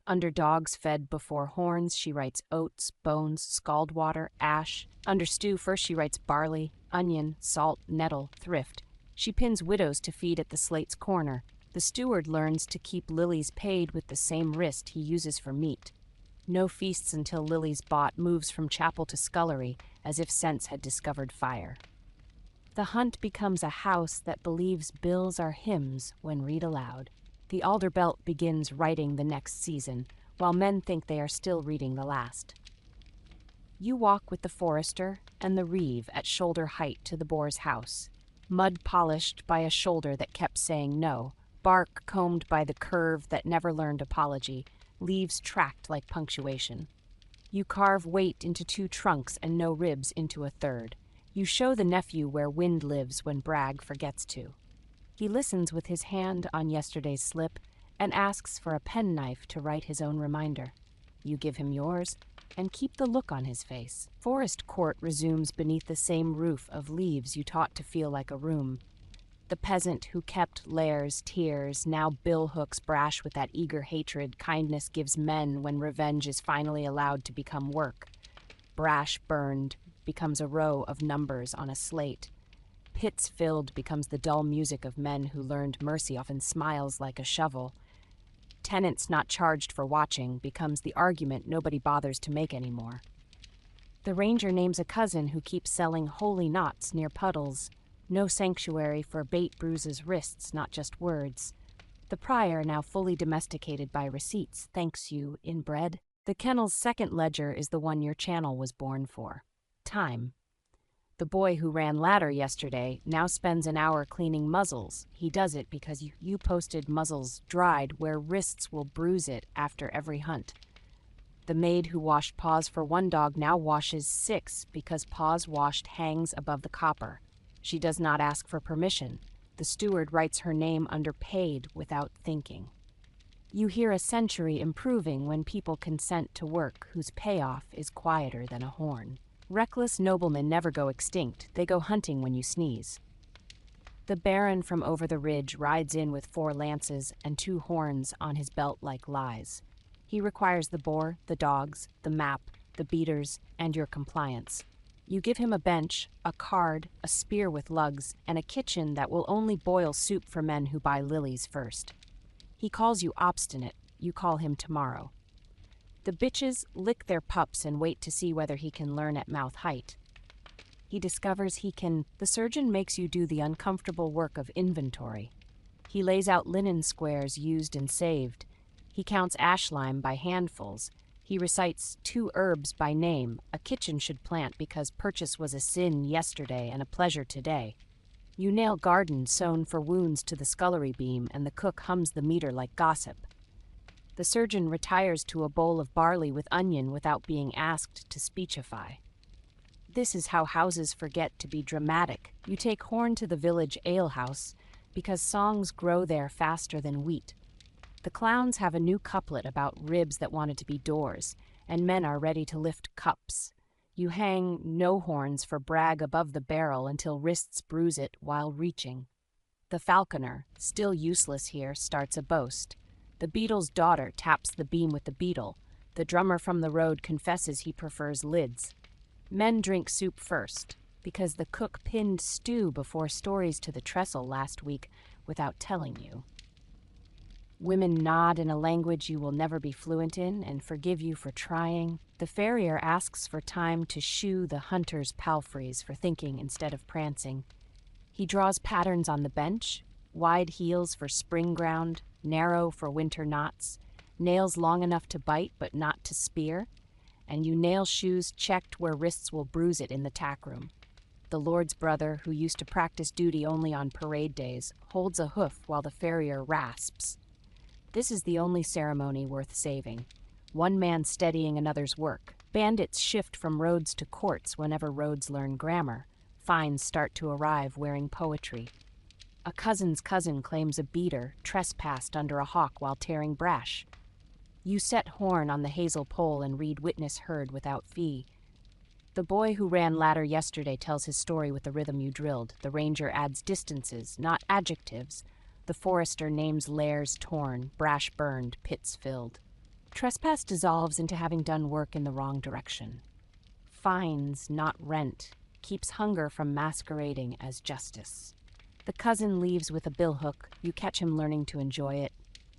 Under dogs fed before horns, she writes oats, bones, scald water, ash. Under stew, first she writes barley, onion, salt, nettle, thrift. She pins widows to feed at the slate's corner. The steward learns to keep lilies paid with the same wrist he uses for meat. No feasts until Lily's bot moves from chapel to scullery, as if sense had discovered fire. The hunt becomes a house that believes bills are hymns when read aloud. The alder belt begins writing the next season, while men think they are still reading the last. You walk with the forester and the reeve at shoulder height to the boar's house, mud polished by a shoulder that kept saying no, bark combed by the curve that never learned apology, leaves tracked like punctuation. You carve weight into 2 trunks and no ribs into a 3rd. You show the nephew where wind lives when Bragg forgets to. He listens with his hand on yesterday's slip and asks for a penknife to write his own reminder. You give him yours and keep the look on his face. Forest court resumes beneath the same roof of leaves you taught to feel like a room. The peasant who kept lairs, tears, now billhooks brash with that eager hatred kindness gives men when revenge is finally allowed to become work. Brash burned becomes a row of numbers on a slate. Pits filled becomes the dull music of men who learned mercy often smiles like a shovel. Tenants not charged for watching becomes the argument nobody bothers to make anymore. The ranger names a cousin who keeps selling holy knots near puddles. No sanctuary for bait bruises wrists, not just words. The prior, now fully domesticated by receipts, thanks you, inbred. The kennel's second ledger is the one your channel was born for. Time. The boy who ran ladder yesterday now spends an hour cleaning muzzles. He does it because you posted muzzles dried where wrists will bruise it after every hunt. The maid who washed paws for 1 dog now washes 6 because paws washed hangs above the copper. She does not ask for permission. The steward writes her name under paid without thinking. You hear a century improving when people consent to work whose payoff is quieter than a horn. Reckless noblemen never go extinct. They go hunting when you sneeze. The baron from over the ridge rides in with 4 lances and 2 horns on his belt like lies. He requires the boar, the dogs, the map, the beaters, and your compliance. You give him a bench, a card, a spear with lugs, and a kitchen that will only boil soup for men who buy lilies first. He calls you obstinate. You call him tomorrow. The bitches lick their pups and wait to see whether he can learn at mouth height. He discovers he can. The surgeon makes you do the uncomfortable work of inventory. He lays out linen squares used and saved. He counts ash lime by handfuls. He recites 2 herbs by name. A kitchen should plant because purchase was a sin yesterday and a pleasure today. You nail garden sewn for wounds to the scullery beam, and the cook hums the meter like gossip. The surgeon retires to a bowl of barley with onion without being asked to speechify. This is how houses forget to be dramatic. You take horn to the village alehouse because songs grow there faster than wheat. The clowns have a new couplet about ribs that wanted to be doors, and men are ready to lift cups. You hang no horns for brag above the barrel until wrists bruise it while reaching. The falconer, still useless here, starts a boast. The beetle's daughter taps the beam with the beetle. The drummer from the road confesses he prefers lids. Men drink soup first, because the cook pinned stew before stories to the trestle last week without telling you. Women nod in a language you will never be fluent in and forgive you for trying. The farrier asks for time to shoe the hunter's palfreys for thinking instead of prancing. He draws patterns on the bench, wide heels for spring ground, narrow for winter knots, nails long enough to bite but not to spear, and you nail shoes checked where wrists will bruise it in the tack room. The lord's brother, who used to practice duty only on parade days, holds a hoof while the farrier rasps. This is the only ceremony worth saving. One man steadying another's work. Bandits shift from roads to courts whenever roads learn grammar. Fines start to arrive wearing poetry. A cousin's cousin claims a beater trespassed under a hawk while tearing brash. You set horn on the hazel pole and read witness heard without fee. The boy who ran ladder yesterday tells his story with the rhythm you drilled. The ranger adds distances, not adjectives. The forester names lairs torn, brash burned, pits filled. Trespass dissolves into having done work in the wrong direction. Fines, not rent, keeps hunger from masquerading as justice. The cousin leaves with a billhook. You catch him learning to enjoy it.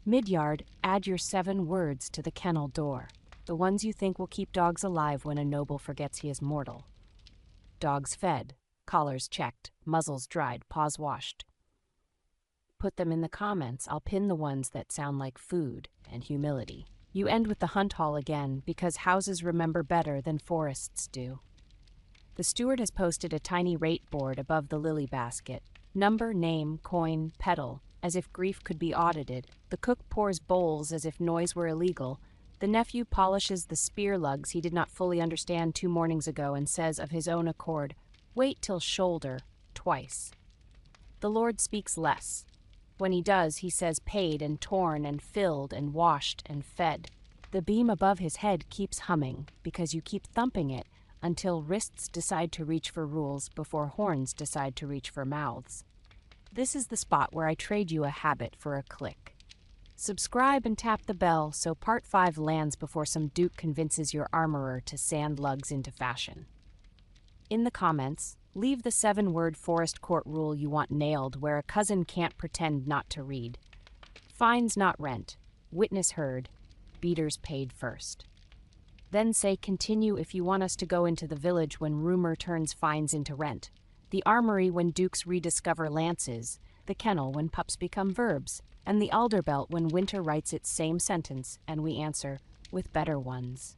Mid-yard, add your 7 words to the kennel door. The ones you think will keep dogs alive when a noble forgets he is mortal. Dogs fed, collars checked, muzzles dried, paws washed. Put them in the comments. I'll pin the ones that sound like food and humility. You end with the hunt hall again because houses remember better than forests do. The steward has posted a tiny rate board above the lily basket. Number, name, coin, petal, as if grief could be audited. The cook pours bowls as if noise were illegal. The nephew polishes the spear lugs he did not fully understand 2 mornings ago and says of his own accord, "Wait till shoulder," twice. The Lord speaks less. When he does, he says paid and torn and filled and washed and fed. The beam above his head keeps humming because you keep thumping it until wrists decide to reach for rules before horns decide to reach for mouths. This is the spot where I trade you a habit for a click. Subscribe and tap the bell so part 5 lands before some duke convinces your armorer to sand lugs into fashion. In the comments, leave the 7-word forest court rule you want nailed where a cousin can't pretend not to read. Fines not rent, witness heard, beaters paid first. Then say continue if you want us to go into the village when rumor turns fines into rent, the armory when dukes rediscover lances, the kennel when pups become verbs, and the alderbelt when winter writes its same sentence and we answer with better ones.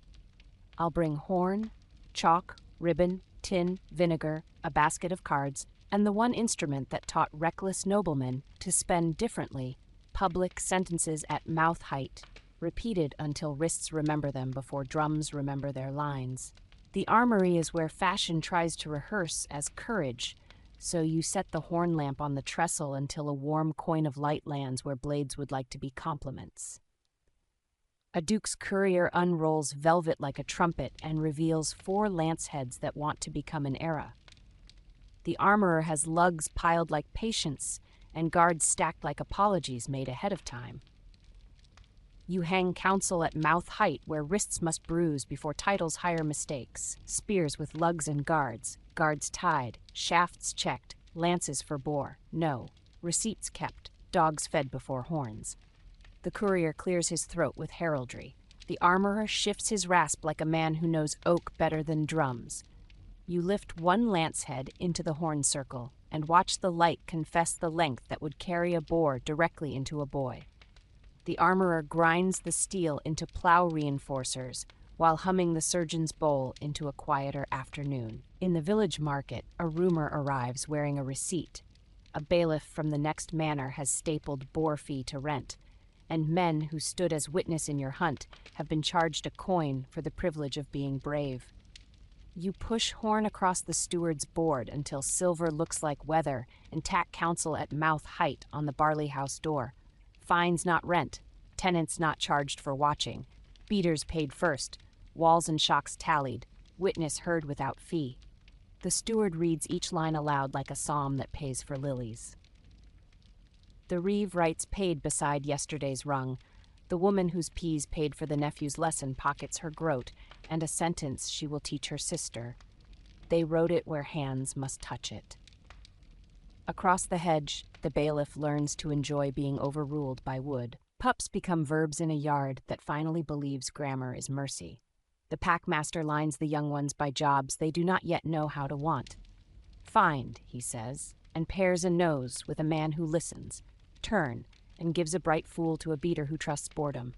I'll bring horn, chalk, ribbon, tin, vinegar, a basket of cards, and the one instrument that taught reckless noblemen to spend differently, public sentences at mouth height, repeated until wrists remember them before drums remember their lines. The armory is where fashion tries to rehearse as courage, so you set the horn lamp on the trestle until a warm coin of light lands where blades would like to be compliments. A duke's courier unrolls velvet like a trumpet and reveals 4 lance heads that want to become an era. The armorer has lugs piled like patience and guards stacked like apologies made ahead of time. You hang counsel at mouth height where wrists must bruise before titles hire mistakes, spears with lugs and guards tied, shafts checked, lances for BOAR, no, receipts kept, dogs fed before horns. The courier clears his throat with heraldry. The armorer shifts his rasp like a man who knows oak better than drums. You lift 1 lance head into the horn circle and watch the light confess the length that would carry a boar directly into a boy. The armorer grinds the steel into plow reinforcers while humming the surgeon's bowl into a quieter afternoon. In the village market, a roomer arrives wearing a receipt. A bailiff from the next manor has stapled boar fee to rent, and men who stood as witness in your hunt have been charged a coin for the privilege of being brave. You push horn across the steward's board until silver looks like weather and tack counsel at mouth height on the barley house door. Fines not rent, tenants not charged for watching, beaters paid first, walls and shocks tallied, witness heard without fee. The steward reads each line aloud like a psalm that pays for lilies. The reeve writes paid beside yesterday's rung. The woman whose peas paid for the nephew's lesson pockets her groat and a sentence she will teach her sister. They wrote it where hands must touch it. Across the hedge, the bailiff learns to enjoy being overruled by wood. Pups become verbs in a yard that finally believes grammar is mercy. The packmaster lines the young ones by jobs they do not yet know how to want. Find, he says, and pairs a nose with a man who listens. Turn, and gives a bright fool to a beater who trusts boredom.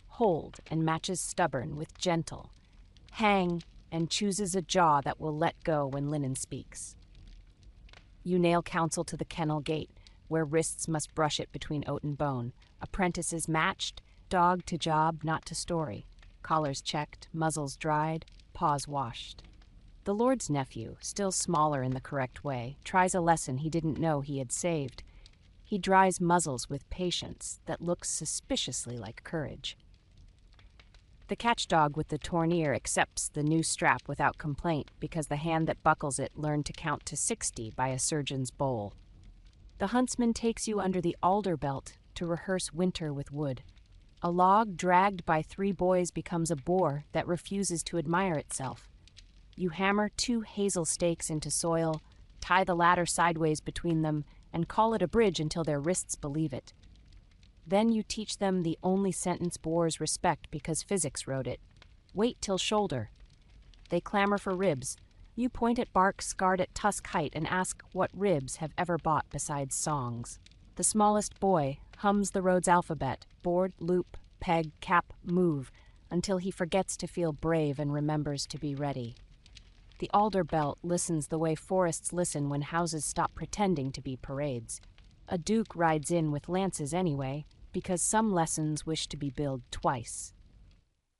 Hold, and matches stubborn with gentle. Hang, and chooses a jaw that will let go when linen speaks. You nail counsel to the kennel gate, where wrists must brush it between oat and bone. Apprentices matched, dog to job, not to story. Collars checked, muzzles dried, paws washed. The Lord's nephew, still smaller in the correct way, tries a lesson he didn't know he had saved. He dries muzzles with patience that looks suspiciously like courage. The catchdog with the torn ear accepts the new strap without complaint because the hand that buckles it learned to count to 60 by a surgeon's bowl. The huntsman takes you under the alder belt to rehearse winter with wood. A log dragged by 3 boys becomes a boar that refuses to admire itself. You hammer 2 hazel stakes into soil, tie the ladder sideways between them, and call it a bridge until their wrists believe it. Then you teach them the only sentence BOARs respect because physics wrote it. Wait till shoulder. They clamor for ribs. You point at bark scarred at tusk height and ask what ribs have ever bought besides songs. The smallest boy hums the road's alphabet, board, loop, peg, cap, move, until he forgets to feel brave and remembers to be ready. The alder belt listens the way forests listen when houses stop pretending to be parades. A duke rides in with lances anyway, because some lessons wish to be billed twice.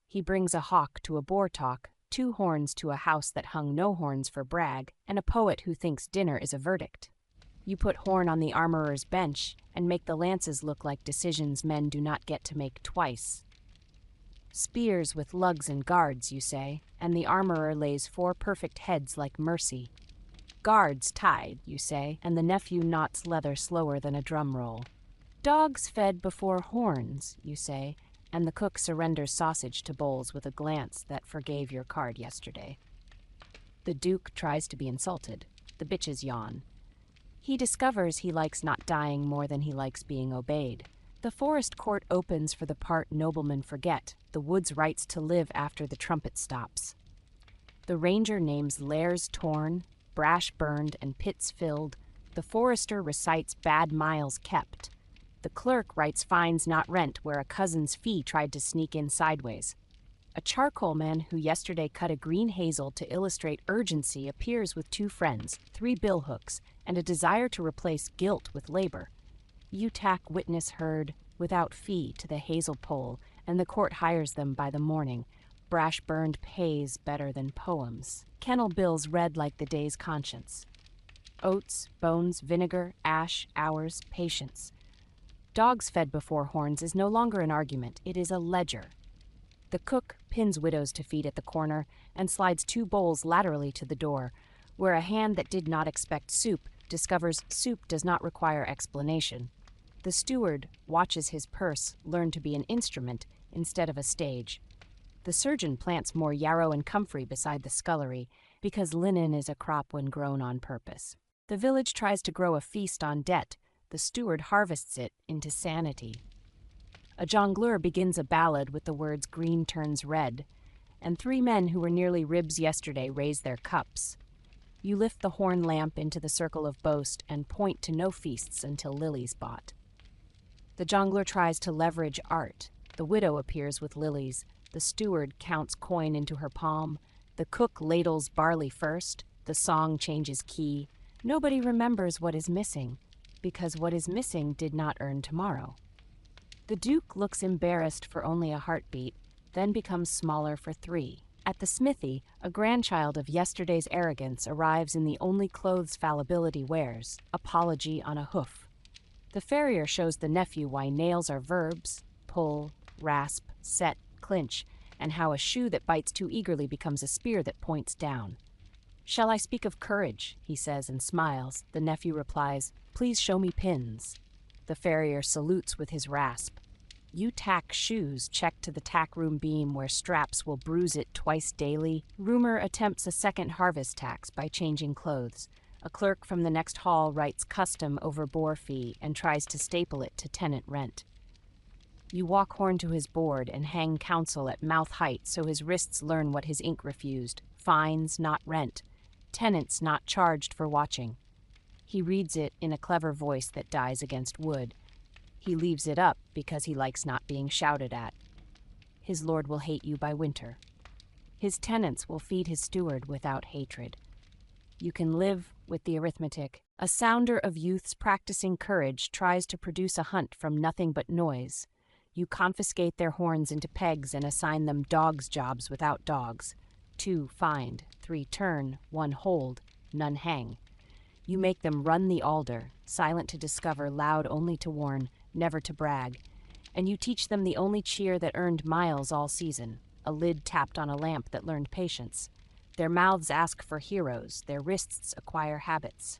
He brings a hawk to a boar talk, 2 horns to a house that hung no horns for brag, and a poet who thinks dinner is a verdict. You put horn on the armorer's bench and make the lances look like decisions men do not get to make twice. Spears with lugs and guards, you say, and the armorer lays 4 perfect heads like mercy. Guards tied, you say, and the nephew knots leather slower than a drum roll. Dogs fed before horns, you say, and the cook surrenders sausage to bowls with a glance that forgave your card yesterday. The duke tries to be insulted. The bitches yawn. He discovers he likes not dying more than he likes being obeyed. The forest court opens for the part noblemen forget, the wood's rights to live after the trumpet stops. The ranger names lairs torn, brash burned, and pits filled. The forester recites bad miles kept. The clerk writes fines not rent where a cousin's fee tried to sneak in sideways. A charcoal man who yesterday cut a green hazel to illustrate urgency appears with 2 friends, 3 billhooks, and a desire to replace guilt with labor. You tack witness heard without fee to the hazel pole, and the court hires them by the morning. Brash burned pays better than poems. Kennel bills read like the day's conscience. Oats, bones, vinegar, ash, hours, patience. Dogs fed before horns is no longer an argument, it is a ledger. The cook pins widows to feet at the corner and slides 2 bowls laterally to the door, where a hand that did not expect soup discovers soup does not require explanation. The steward watches his purse learn to be an instrument instead of a stage. The surgeon plants more yarrow and comfrey beside the scullery because linen is a crop when grown on purpose. The village tries to grow a feast on debt. The steward harvests it into sanity. A jongleur begins a ballad with the words green turns red, and 3 men who were nearly ribs yesterday raise their cups. You lift the horn lamp into the circle of boast and point to no feasts until lilies bought. The jongleur tries to leverage art. The widow appears with lilies. The steward counts coin into her palm. The cook ladles barley first. The song changes key. Nobody remembers what is missing, because what is missing did not earn tomorrow. The duke looks embarrassed for only a heartbeat, then becomes smaller for 3. At the smithy, a grandchild of yesterday's arrogance arrives in the only clothes fallibility wears, apology on a hoof. The farrier shows the nephew why nails are verbs, pull, rasp, set, clinch, and how a shoe that bites too eagerly becomes a spear that points down. Shall I speak of courage, he says and smiles. The nephew replies, please show me pins. The farrier salutes with his rasp. You tack shoes checked to the tack room beam where straps will bruise it twice daily. Rumor attempts a second harvest tax by changing clothes. A clerk from the next hall writes custom over BOAR fee and tries to staple it to tenant rent. You walk horn to his board and hang counsel at mouth height so his wrists learn what his ink refused. Fines, not rent. Tenants not charged for watching. He reads it in a clever voice that dies against wood. He leaves it up because he likes not being shouted at. His lord will hate you by winter. His tenants will feed his steward without hatred. You can live with the arithmetic. A sounder of youths practicing courage tries to produce a hunt from nothing but noise. You confiscate their horns into pegs and assign them dogs' jobs without dogs. 2 find, 3 turn, 1 hold, none hang. You make them run the alder, silent to discover, loud only to warn, never to brag. And you teach them the only cheer that earned miles all season, a lid tapped on a lamp that learned patience. Their mouths ask for heroes, their wrists acquire habits.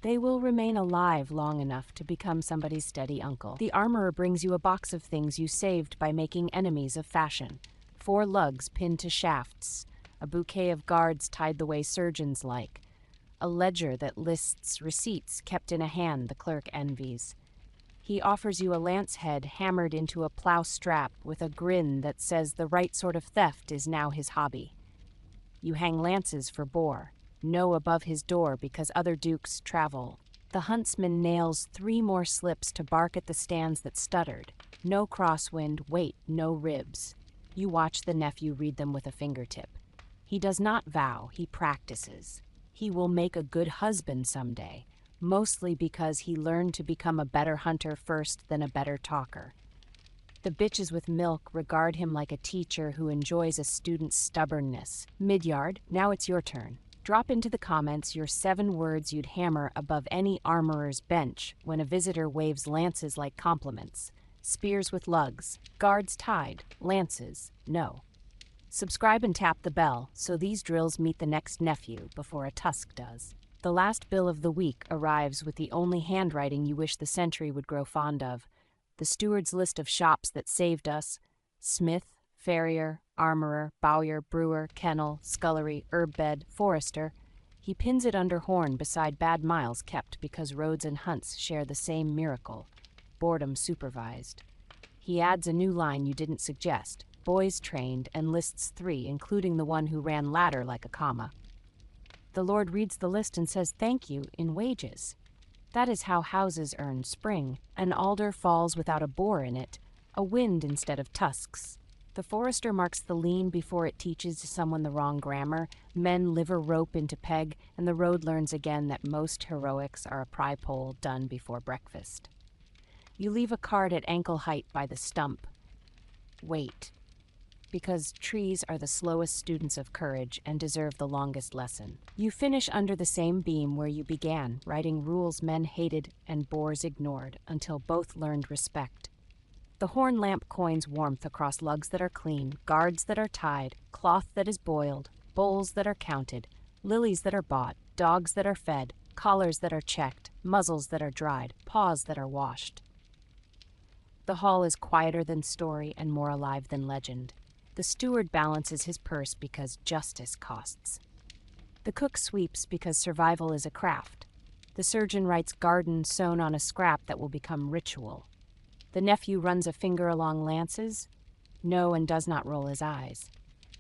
They will remain alive long enough to become somebody's steady uncle. The armorer brings you a box of things you saved by making enemies of fashion. 4 lugs pinned to shafts, a bouquet of guards tied the way surgeons like, a ledger that lists receipts kept in a hand the clerk envies. He offers you a lance head hammered into a plow strap with a grin that says the right sort of theft is now his hobby. You hang lances for BOAR, no above his door because other dukes travel. The huntsman nails 3 more slips to bark at the stands that stuttered. No crosswind, wait, no ribs. You watch the nephew read them with a fingertip. He does not vow, he practices. He will make a good husband someday, mostly because he learned to become a better hunter first than a better talker. The bitches with milk regard him like a teacher who enjoys a student's stubbornness. Midyard, now it's your turn. Drop into the comments your 7 words you'd hammer above any armorer's bench when a visitor waves lances like compliments. Spears with lugs, guards tied, lances, no. Subscribe and tap the bell so these drills meet the next nephew before a tusk does. The last bill of the week arrives with the only handwriting you wish the century would grow fond of. The steward's list of shops that saved us: smith, farrier, armorer, bowyer, brewer, kennel, scullery, herb bed, forester. He pins it under horn beside bad miles kept because roads and hunts share the same miracle: boredom supervised. He adds a new line you didn't suggest: boys trained, and lists 3, including the one who ran ladder like a comma. The Lord reads the list and says thank you in wages. That is how houses earn spring. An alder falls without a boar in it, a wind instead of tusks. The forester marks the lean before it teaches someone the wrong grammar. Men liver rope into peg, and the road learns again that most heroics are a pry pole done before breakfast. You leave a card at ankle height by the stump. Wait, because trees are the slowest students of courage and deserve the longest lesson. You finish under the same beam where you began, writing rules men hated and boars ignored until both learned respect. The horn lamp coins warmth across lugs that are clean, guards that are tied, cloth that is boiled, bowls that are counted, lilies that are bought, dogs that are fed, collars that are checked, muzzles that are dried, paws that are washed. The hall is quieter than story and more alive than legend. The steward balances his purse because justice costs. The cook sweeps because survival is a craft. The surgeon writes garden sewn on a scrap that will become ritual. The nephew runs a finger along lances. No, and does not roll his eyes.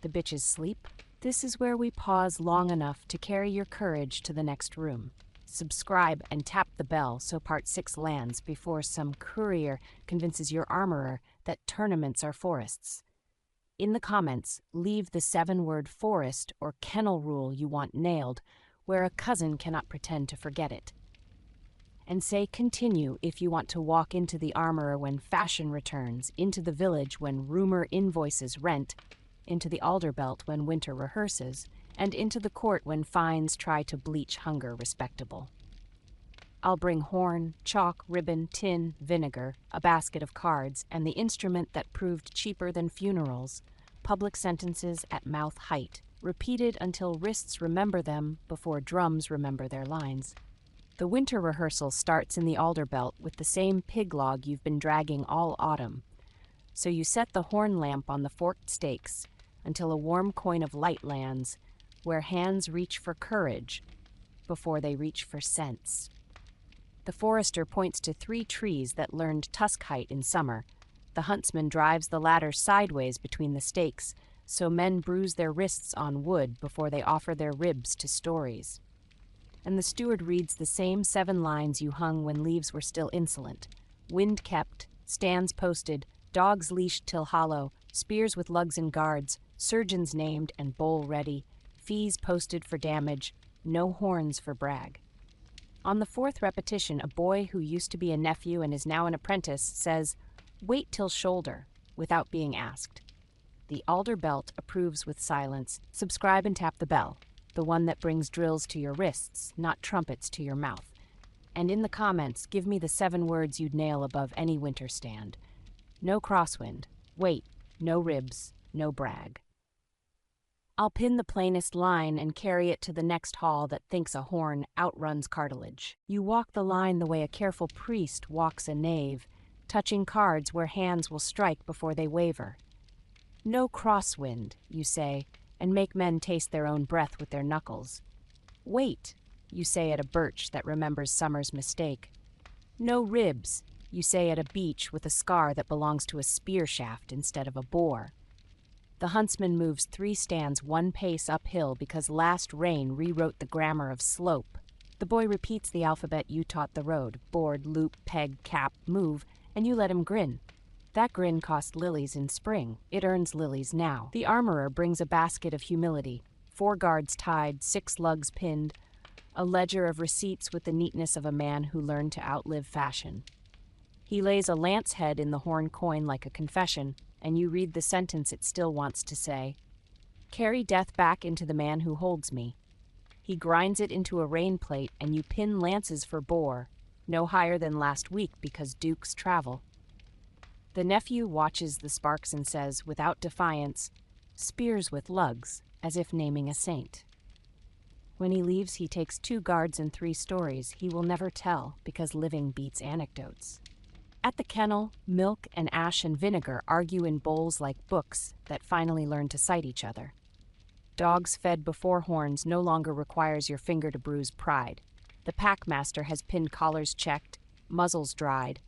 The bitches sleep. This is where we pause long enough to carry your courage to the next room. Subscribe and tap the bell so part 6 lands before some courier convinces your armorer that tournaments are forests. In the comments, leave the 7-word forest or kennel rule you want nailed, where a cousin cannot pretend to forget it. And say continue if you want to walk into the armorer when fashion returns, into the village when rumor invoices rent, into the alder belt when winter rehearses, and into the court when fines try to bleach hunger respectable. I'll bring horn, chalk, ribbon, tin, vinegar, a basket of cards, and the instrument that proved cheaper than funerals: public sentences at mouth height, repeated until wrists remember them before drums remember their lines. The winter rehearsal starts in the alder belt with the same pig log you've been dragging all autumn. So you set the horn lamp on the forked stakes until a warm coin of light lands, where hands reach for courage before they reach for sense. The forester points to 3 trees that learned tusk height in summer. The huntsman drives the ladder sideways between the stakes, so men bruise their wrists on wood before they offer their ribs to stories. And the steward reads the same 7 lines you hung when leaves were still insolent: wind kept, stands posted, dogs leashed till hollow, spears with lugs and guards, surgeons named and bowl ready, fees posted for damage, no horns for brag. On the 4th repetition, a boy who used to be a nephew and is now an apprentice says, "Wait till shoulder," without being asked. The alder belt approves with silence. Subscribe and tap the bell, the one that brings drills to your wrists, not trumpets to your mouth. And in the comments, give me the 7 words you'd nail above any winter stand. No crosswind, wait, no ribs, no brag. I'll pin the plainest line and carry it to the next hall that thinks a horn outruns cartilage. You walk the line the way a careful priest walks a nave, touching cards where hands will strike before they waver. No crosswind, you say, and make men taste their own breath with their knuckles. Wait, you say at a birch that remembers summer's mistake. No ribs, you say at a beech with a scar that belongs to a spear shaft instead of a boar. The huntsman moves 3 stands 1 pace uphill because last rain rewrote the grammar of slope. The boy repeats the alphabet you taught the road: board, loop, peg, cap, move, and you let him grin. That grin cost lilies in spring. It earns lilies now. The armorer brings a basket of humility, 4 guards tied, 6 lugs pinned, a ledger of receipts with the neatness of a man who learned to outlive fashion. He lays a lance head in the horn coin like a confession, and you read the sentence it still wants to say. Carry death back into the man who holds me. He grinds it into a rain plate, and you pin lances for BOAR, no higher than last week because dukes travel. The nephew watches the sparks and says, without defiance, spears with lugs, as if naming a saint. When he leaves, he takes 2 guards and 3 stories he will never tell because living beats anecdotes. At the kennel, milk and ash and vinegar argue in bowls like books that finally learn to sight each other. Dogs fed before horns no longer requires your finger to bruise pride. The packmaster has pinned collars checked, muzzles dried,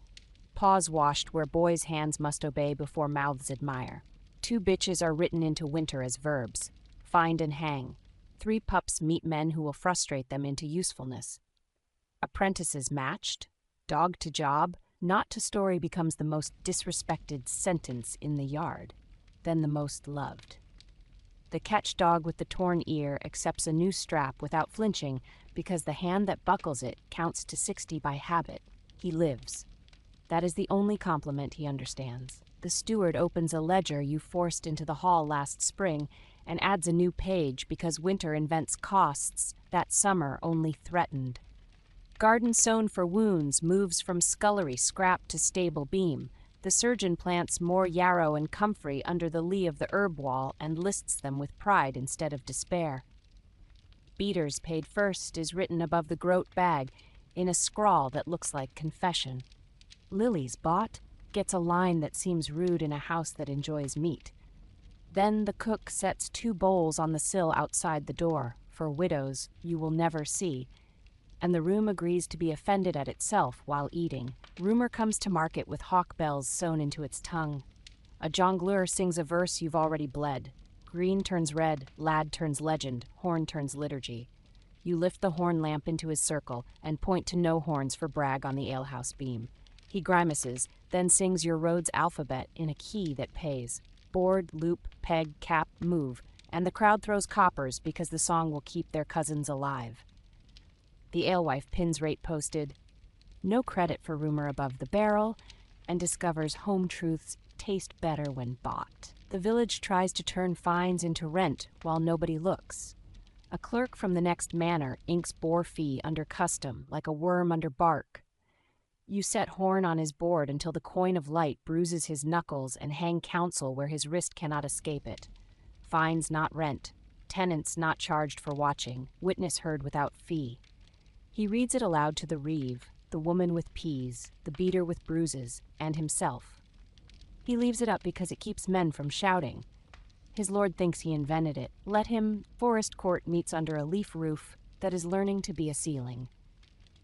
paws washed where boys' hands must obey before mouths admire. 2 bitches are written into winter as verbs: find and hang. 3 pups meet men who will frustrate them into usefulness. Apprentices matched, dog to job, not to story becomes the most disrespected sentence in the yard, then the most loved. The catch dog with the torn ear accepts a new strap without flinching because the hand that buckles it counts to 60 by habit. He lives. That is the only compliment he understands. The steward opens a ledger you forced into the hall last spring and adds a new page because winter invents costs that summer only threatened. Garden sown for wounds moves from scullery scrap to stable beam. The surgeon plants more yarrow and comfrey under the lee of the herb wall and lists them with pride instead of despair. Beaters paid first is written above the groat bag in a scrawl that looks like confession. Lilies bought gets a line that seems rude in a house that enjoys meat. Then the cook sets 2 bowls on the sill outside the door for widows you will never see, and the room agrees to be offended at itself while eating. Rumor comes to market with hawk bells sewn into its tongue. A jongleur sings a verse you've already bled. Green turns red, lad turns legend, horn turns liturgy. You lift the horn lamp into his circle and point to no horns for brag on the alehouse beam. He grimaces, then sings your road's alphabet in a key that pays. Board, loop, peg, cap, move, and the crowd throws coppers because the song will keep their cousins alive. The alewife pins rate posted, no credit for rumor above the barrel, and discovers home truths taste better when bought. The village tries to turn fines into rent while nobody looks. A clerk from the next manor inks BOAR fee under custom like a worm under bark. You set horn on his board until the coin of light bruises his knuckles and hang counsel where his wrist cannot escape it. Fines not rent, tenants not charged for watching, witness heard without fee. He reads it aloud to the reeve, the woman with peas, the beater with bruises, and himself. He leaves it up because it keeps men from shouting. His lord thinks he invented it. Let him. Forest court meets under a leaf roof that is learning to be a ceiling.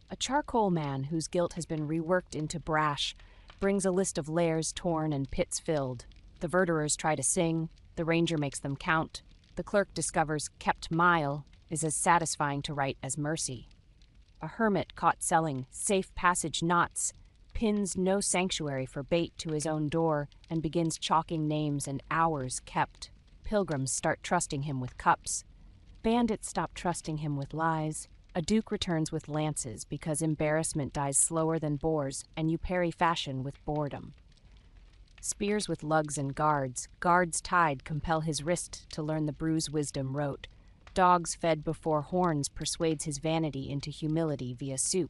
A charcoal man whose guilt has been reworked into brash brings a list of lairs torn and pits filled. The verderers try to sing, the ranger makes them count. The clerk discovers kept mile is as satisfying to write as mercy. A hermit caught selling safe passage knots pins no sanctuary for bait to his own door and begins chalking names and hours kept. Pilgrims start trusting him with cups. Bandits stop trusting him with lies. A duke returns with lances because embarrassment dies slower than boars, and you parry fashion with boredom. Spears with lugs and guards tied compel his wrist to learn the bruise wisdom wrote. Dogs fed before horns persuades his vanity into humility via soup.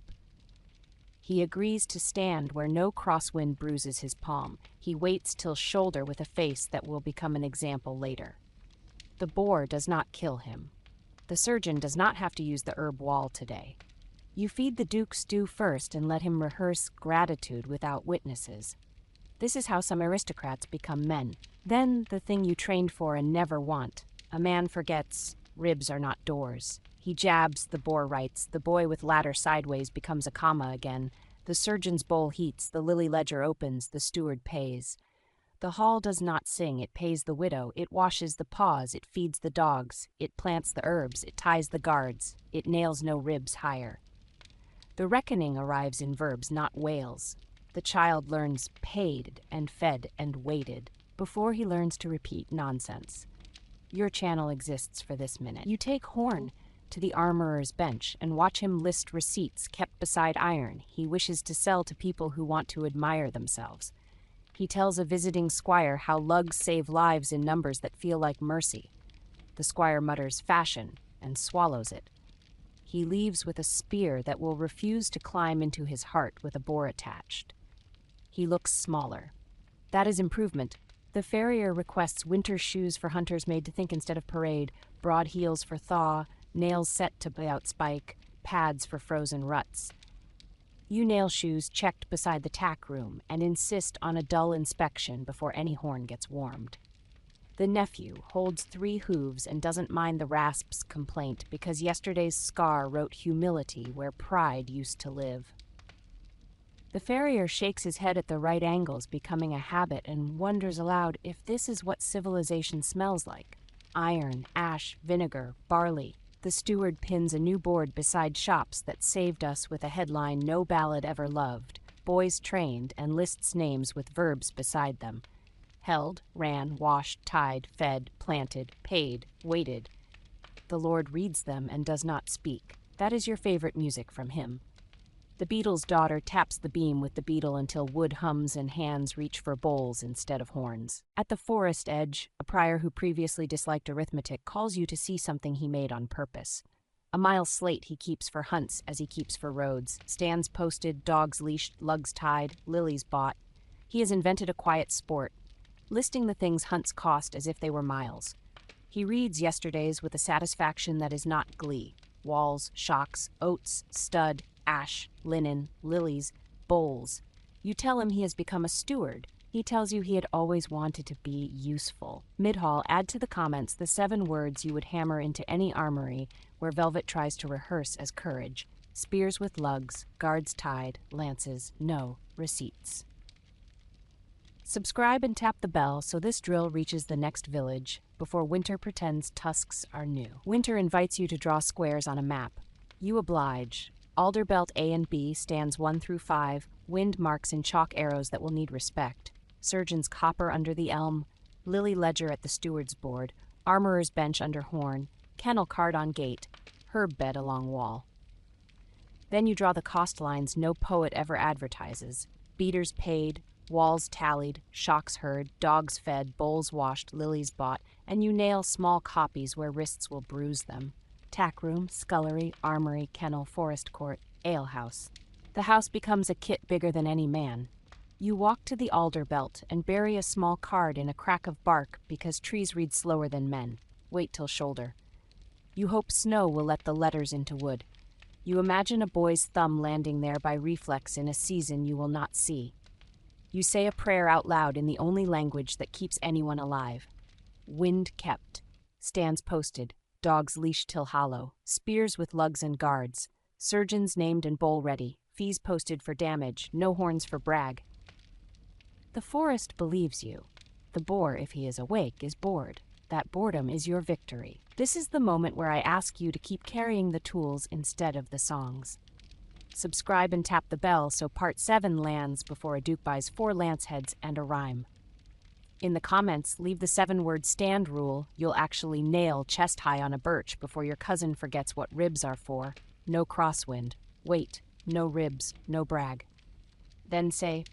He agrees to stand where no crosswind bruises his palm. He waits till shoulder with a face that will become an example later. The boar does not kill him. The surgeon does not have to use the herb wall today. You feed the duke stew first and let him rehearse gratitude without witnesses. This is how some aristocrats become men. Then the thing you trained for and never want. A man forgets ribs are not doors. He jabs, the boar writes, the boy with ladder sideways becomes a comma again. The surgeon's bowl heats, the lily ledger opens, the steward pays. The hall does not sing, it pays the widow, it washes the paws, it feeds the dogs, it plants the herbs, it ties the guards, it nails no ribs higher. The reckoning arrives in verbs, not wails. The child learns paid and fed and waited before he learns to repeat nonsense. Your channel exists for this minute. You take Horn to the armorer's bench and watch him list receipts kept beside iron he wishes to sell to people who want to admire themselves. He tells a visiting squire how lugs save lives in numbers that feel like mercy. The squire mutters fashion and swallows it. He leaves with a spear that will refuse to climb into his heart with a boar attached. He looks smaller. That is improvement. The farrier requests winter shoes for hunters made to think instead of parade, broad heels for thaw, nails set to outspike, pads for frozen ruts. You nail shoes checked beside the tack room and insist on a dull inspection before any horn gets warmed. The nephew holds 3 hooves and doesn't mind the rasp's complaint because yesterday's scar wrote humility where pride used to live. The farrier shakes his head at the right angles, becoming a habit, and wonders aloud if this is what civilization smells like. Iron, ash, vinegar, barley. The steward pins a new board beside shops that saved us with a headline no ballad ever loved, boys trained, and lists names with verbs beside them. Held, ran, washed, tied, fed, planted, paid, waited. The Lord reads them and does not speak. That is your favorite music from him. The beetle's daughter taps the beam with the beetle until wood hums and hands reach for bowls instead of horns. At the forest edge, a prior who previously disliked arithmetic calls you to see something he made on purpose. A mile slate he keeps for hunts as he keeps for roads, stands posted, dogs leashed, lugs tied, lilies bought. He has invented a quiet sport, listing the things hunts cost as if they were miles. He reads yesterday's with a satisfaction that is not glee. Walls, shocks, oats, stud, ash, linen, lilies, bowls. You tell him he has become a steward. He tells you he had always wanted to be useful. Mid-haul, add to the comments the 7 words you would hammer into any armory where Velvet tries to rehearse as courage. Spears with lugs, guards tied, lances, no receipts. Subscribe and tap the bell so this drill reaches the next village before winter pretends tusks are new. Winter invites you to draw squares on a map. You oblige. Alder belt A and B stands 1 through 5, wind marks in chalk arrows that will need respect. Surgeon's copper under the elm, lily ledger at the steward's board, armorer's bench under horn, kennel card on gate, herb bed along wall. Then you draw the cost lines no poet ever advertises. Beaters paid, walls tallied, shocks heard, dogs fed, bowls washed, lilies bought, and you nail small copies where wrists will bruise them. Tack room, scullery, armory, kennel, forest court, alehouse. The house becomes a kit bigger than any man. You walk to the alder belt and bury a small card in a crack of bark because trees read slower than men. Wait till shoulder. You hope snow will let the letters into wood. You imagine a boy's thumb landing there by reflex in a season you will not see. You say a prayer out loud in the only language that keeps anyone alive. Wind kept. Stands posted. Dogs leashed till hollow, spears with lugs and guards, surgeons named and bowl ready, fees posted for damage, no horns for brag. The forest believes you. The boar, if he is awake, is bored. That boredom is your victory. This is the moment where I ask you to keep carrying the tools instead of the songs. Subscribe and tap the bell so part 7 lands before a duke buys 4 lance heads and a rhyme. In the comments, leave the 7-word stand rule you'll actually nail chest high on a birch before your cousin forgets what ribs are for. No crosswind. Wait. No ribs. No brag. Then say,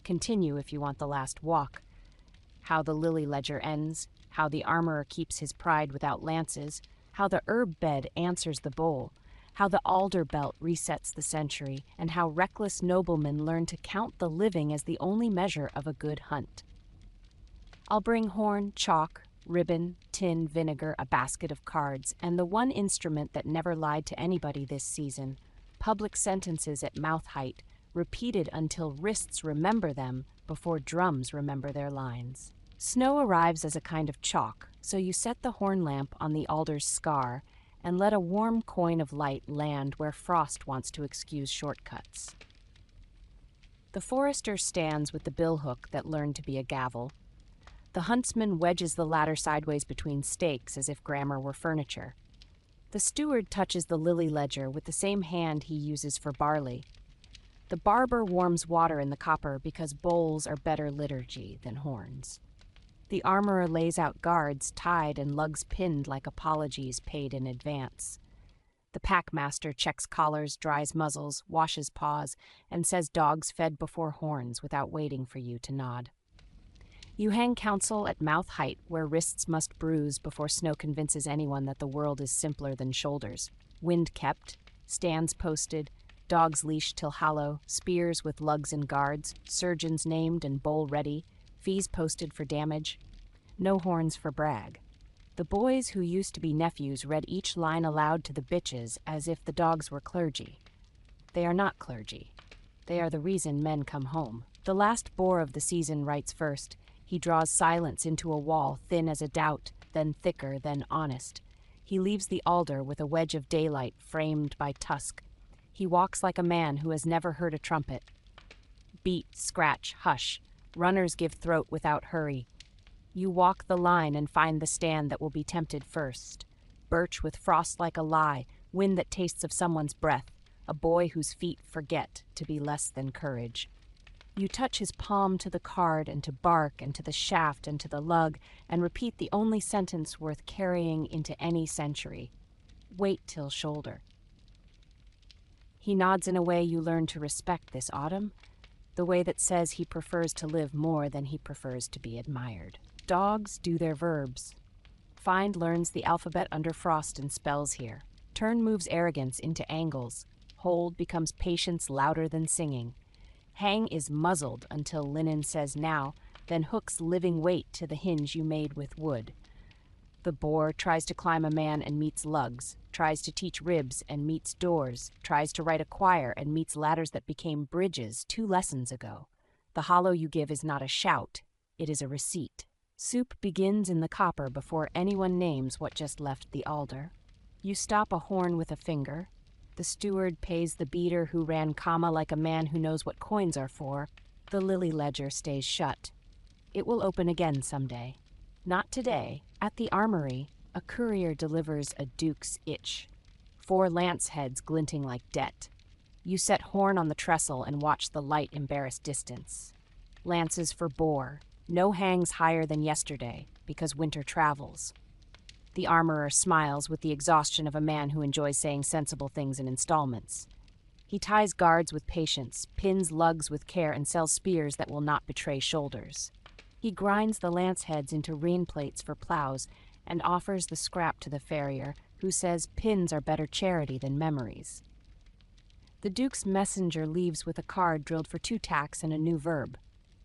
continue if you want the last walk. How the lily ledger ends. How the armorer keeps his pride without lances. How the herb bed answers the bowl. How the alder belt resets the century. And how reckless noblemen learn to count the living as the only measure of a good hunt. I'll bring horn, chalk, ribbon, tin, vinegar, a basket of cards, and the one instrument that never lied to anybody this season, public sentences at mouth height, repeated until wrists remember them before drums remember their lines. Snow arrives as a kind of chalk, so you set the horn lamp on the alder's scar and let a warm coin of light land where frost wants to excuse shortcuts. The forester stands with the billhook that learned to be a gavel. The huntsman wedges the ladder sideways between stakes as if grammar were furniture. The steward touches the lily ledger with the same hand he uses for barley. The barber warms water in the copper because bowls are better liturgy than horns. The armorer lays out guards tied and lugs pinned like apologies paid in advance. The packmaster checks collars, dries muzzles, washes paws, and says dogs fed before horns without waiting for you to nod. You hang counsel at mouth height where wrists must bruise before snow convinces anyone that the world is simpler than shoulders. Wind kept, stands posted, dogs leashed till hollow, spears with lugs and guards, surgeons named and bowl ready, fees posted for damage. No horns for brag. The boys who used to be nephews read each line aloud to the bitches as if the dogs were clergy. They are not clergy. They are the reason men come home. The last boar of the season writes first. He draws silence into a wall thin as a doubt, then thicker, then honest. He leaves the alder with a wedge of daylight framed by tusk. He walks like a man who has never heard a trumpet. Beat, scratch, hush. Runners give throat without hurry. You walk the line and find the stand that will be tempted first. Birch with frost like a lie, wind that tastes of someone's breath, a boy whose feet forget to be less than courage. You touch his palm to the card and to bark and to the shaft and to the lug and repeat the only sentence worth carrying into any century. Wait till shoulder. He nods in a way you learn to respect this autumn, the way that says he prefers to live more than he prefers to be admired. Dogs do their verbs. Find learns the alphabet under frost and spells here. Turn moves arrogance into angles. Hold becomes patience louder than singing. Hang is muzzled until linen says now, then hooks living weight to the hinge you made with wood. The boar tries to climb a man and meets lugs, tries to teach ribs and meets doors, tries to write a choir and meets ladders that became bridges 2 lessons ago. The hollow you give is not a shout, it is a receipt. Soup begins in the copper before anyone names what just left the alder. You stop a horn with a finger. The steward pays the beater who ran comma like a man who knows what coins are for. The lily ledger stays shut. It will open again someday. Not today. At the armory, a courier delivers a duke's itch. 4 lance heads glinting like debt. You set horn on the trestle and watch the light embarrass distance. Lances for boar. No hangs higher than yesterday, because winter travels. The armorer smiles with the exhaustion of a man who enjoys saying sensible things in installments. He ties guards with patience, pins lugs with care, and sells spears that will not betray shoulders. He grinds the lance heads into rein plates for plows and offers the scrap to the farrier, who says pins are better charity than memories. The Duke's messenger leaves with a card drilled for 2 tacks and a new verb,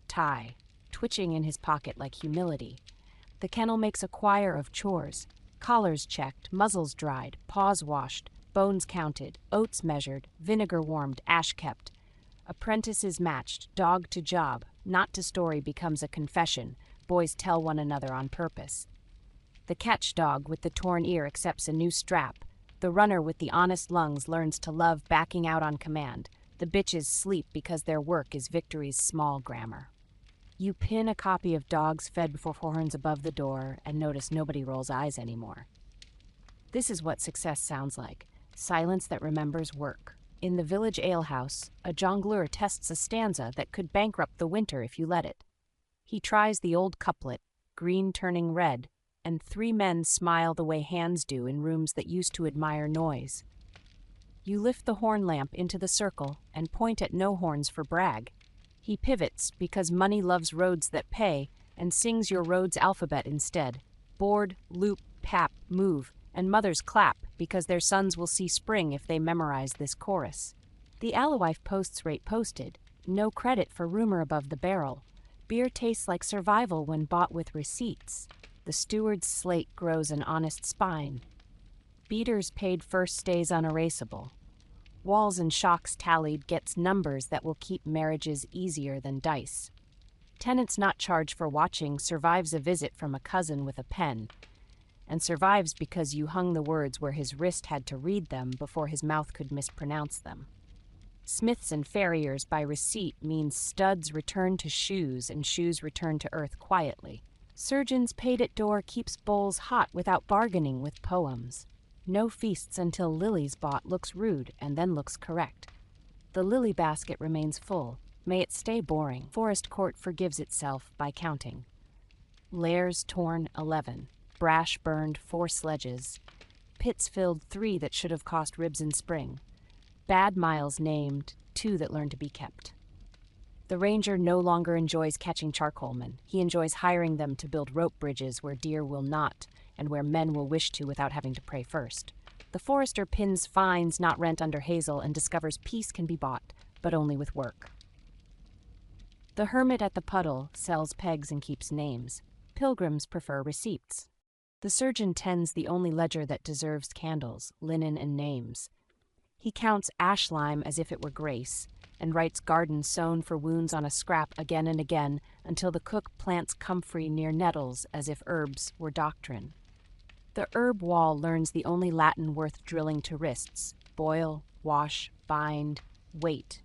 tie, twitching in his pocket like humility. The kennel makes a choir of chores, collars checked, muzzles dried, paws washed, bones counted, oats measured, vinegar warmed, ash kept. Apprentices matched, dog to job, not to story becomes a confession. Boys tell one another on purpose. The catch dog with the torn ear accepts a new strap. The runner with the honest lungs learns to love backing out on command. The bitches sleep because their work is victory's small grammar. You pin a copy of Dogs Fed Before Horns above the door and notice nobody rolls eyes anymore. This is what success sounds like, silence that remembers work. In the village alehouse, a jongleur tests a stanza that could bankrupt the winter if you let it. He tries the old couplet, green turning red, and 3 men smile the way hands do in rooms that used to admire noise. You lift the horn lamp into the circle and point at no horns for brag. He pivots because money loves roads that pay and sings your road's alphabet instead. Board, loop, pap, move, and mothers clap because their sons will see spring if they memorize this chorus. The alewife posts rate posted, no credit for rumor above the barrel. Beer tastes like survival when bought with receipts. The steward's slate grows an honest spine. Beaters paid first stays unerasable. Walls and shocks tallied gets numbers that will keep marriages easier than dice. Tenants not charged for watching survives a visit from a cousin with a pen. and survives because you hung the words where his wrist had to read them before his mouth could mispronounce them. Smiths and farriers by receipt means studs return to shoes and shoes return to earth quietly. Surgeons paid at door keeps bowls hot without bargaining with poems. No feasts until lilies bought looks rude and then looks correct. The lily basket remains full. May it stay boring. Forest court forgives itself by counting. Lairs torn 11. Brash burned 4 sledges. Pits filled 3 that should have cost ribs in spring. Bad miles named 2 that learn to be kept. The ranger no longer enjoys catching charcoalmen. He enjoys hiring them to build rope bridges where deer will not and where men will wish to without having to pray first. The forester pins fines not rent under hazel and discovers peace can be bought, but only with work. The hermit at the puddle sells pegs and keeps names. Pilgrims prefer receipts. The surgeon tends the only ledger that deserves candles, linen, and names. He counts ash lime as if it were grace, and writes garden sown for wounds on a scrap again and again until the cook plants comfrey near nettles as if herbs were doctrine. The herb wall learns the only Latin worth drilling to wrists: boil, wash, bind, wait.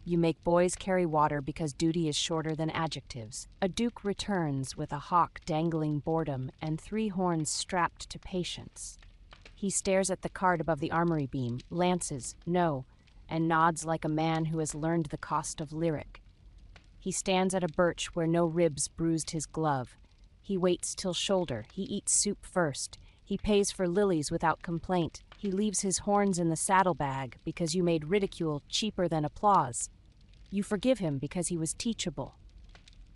You make boys carry water because duty is shorter than adjectives. A duke returns with a hawk dangling boredom and 3 horns strapped to patience. He stares at the card above the armory beam, lances, no, and nods like a man who has learned the cost of lyric. He stands at a birch where no ribs bruised his glove. He waits till shoulder. He eats soup first. He pays for lilies without complaint. He leaves his horns in the saddlebag because you made ridicule cheaper than applause. You forgive him because he was teachable.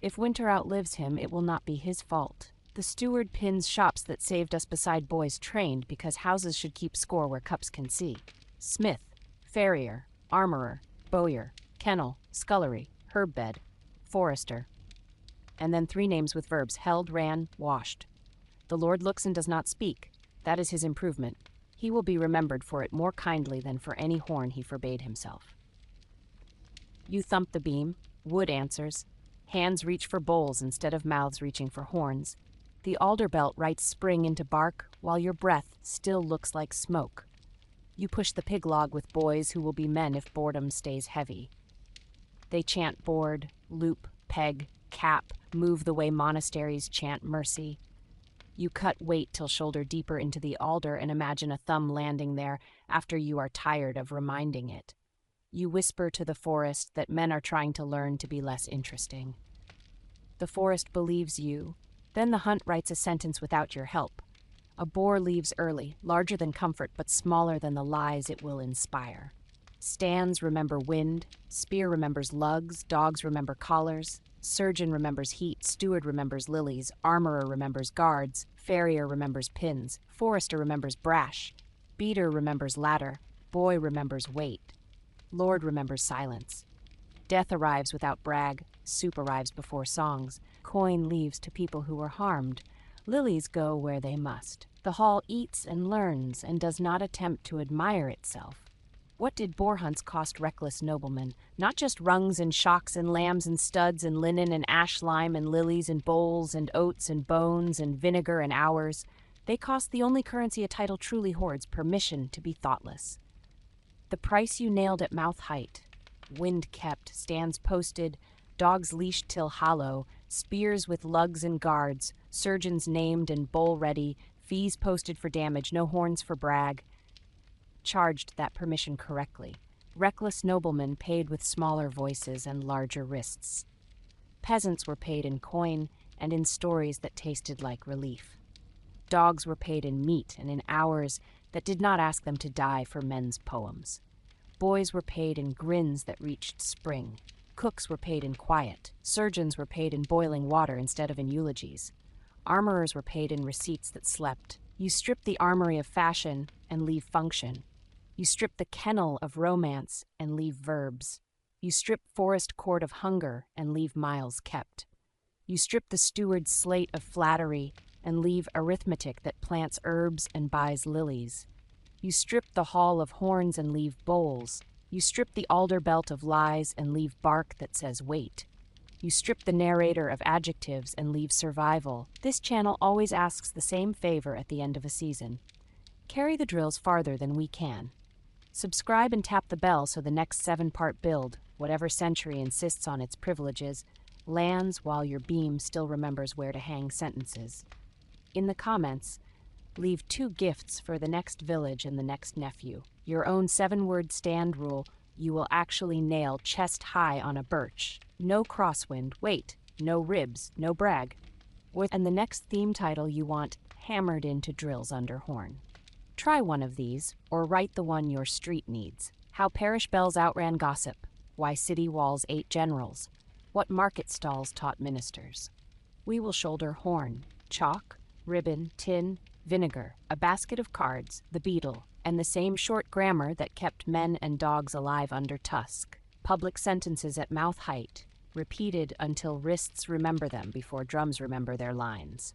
If winter outlives him, it will not be his fault. The steward pins shops that saved us beside boys trained because houses should keep score where cups can see. Smith, farrier, armorer, bowyer, kennel, scullery, herbbed, forester. And then 3 names with verbs: held, ran, washed. The Lord looks and does not speak. That is his improvement. He will be remembered for it more kindly than for any horn he forbade himself. You thump the beam. Wood answers. Hands reach for bowls instead of mouths reaching for horns. The alder belt writes spring into bark, while your breath still looks like smoke. You push the pig log with boys who will be men if boredom stays heavy. They chant board, loop, peg, cap, move the way monasteries chant mercy. You cut weight till shoulder deeper into the alder and imagine a thumb landing there after you are tired of reminding it. You whisper to the forest that men are trying to learn to be less interesting. The forest believes you. Then the hunt writes a sentence without your help. A boar leaves early, larger than comfort but smaller than the lies it will inspire. Stands remember wind, spear remembers lugs, dogs remember collars, surgeon remembers heat, steward remembers lilies, armorer remembers guards, farrier remembers pins, forester remembers brash, beater remembers ladder, boy remembers weight, lord remembers silence. Death arrives without brag, soup arrives before songs, coin leaves to people who were harmed, lilies go where they must. The hall eats and learns and does not attempt to admire itself. What did boar hunts cost reckless noblemen? Not just rungs and shocks and lambs and studs and linen and ash lime and lilies and bowls and oats and bones and vinegar and hours. They cost the only currency a title truly hoards: permission to be thoughtless. The price you nailed at mouth height. Wind kept, stands posted, dogs leashed till hollow, spears with lugs and guards, surgeons named and bowl ready, fees posted for damage, no horns for brag. Charged that permission correctly. Reckless noblemen paid with smaller voices and larger wrists. Peasants were paid in coin and in stories that tasted like relief. Dogs were paid in meat and in hours that did not ask them to die for men's poems. Boys were paid in grins that reached spring. Cooks were paid in quiet. Surgeons were paid in boiling water instead of in eulogies. Armorers were paid in receipts that slept. You strip the armory of fashion and leave function. You strip the kennel of romance and leave verbs. You strip forest court of hunger and leave miles kept. You strip the steward's slate of flattery and leave arithmetic that plants herbs and buys lilies. You strip the hall of horns and leave bowls. You strip the alder belt of lies and leave bark that says wait. You strip the narrator of adjectives and leave survival. This channel always asks the same favor at the end of a season. Carry the drills farther than we can. Subscribe and tap the bell so the next 7-part build, whatever century insists on its privileges, lands while your beam still remembers where to hang sentences. In the comments, leave 2 gifts for the next village and the next nephew. Your own 7-word stand rule you will actually nail chest high on a birch. No crosswind, wait, no ribs, no brag. And the next theme title you want hammered into drills under horn. Try one of these, or write the one your street needs. How parish bells outran gossip. Why city walls ate generals. What market stalls taught ministers. We will shoulder horn, chalk, ribbon, tin, vinegar, a basket of cards, the beetle, and the same short grammar that kept men and dogs alive under tusk. Public sentences at mouth height, repeated until wrists remember them before drums remember their lines.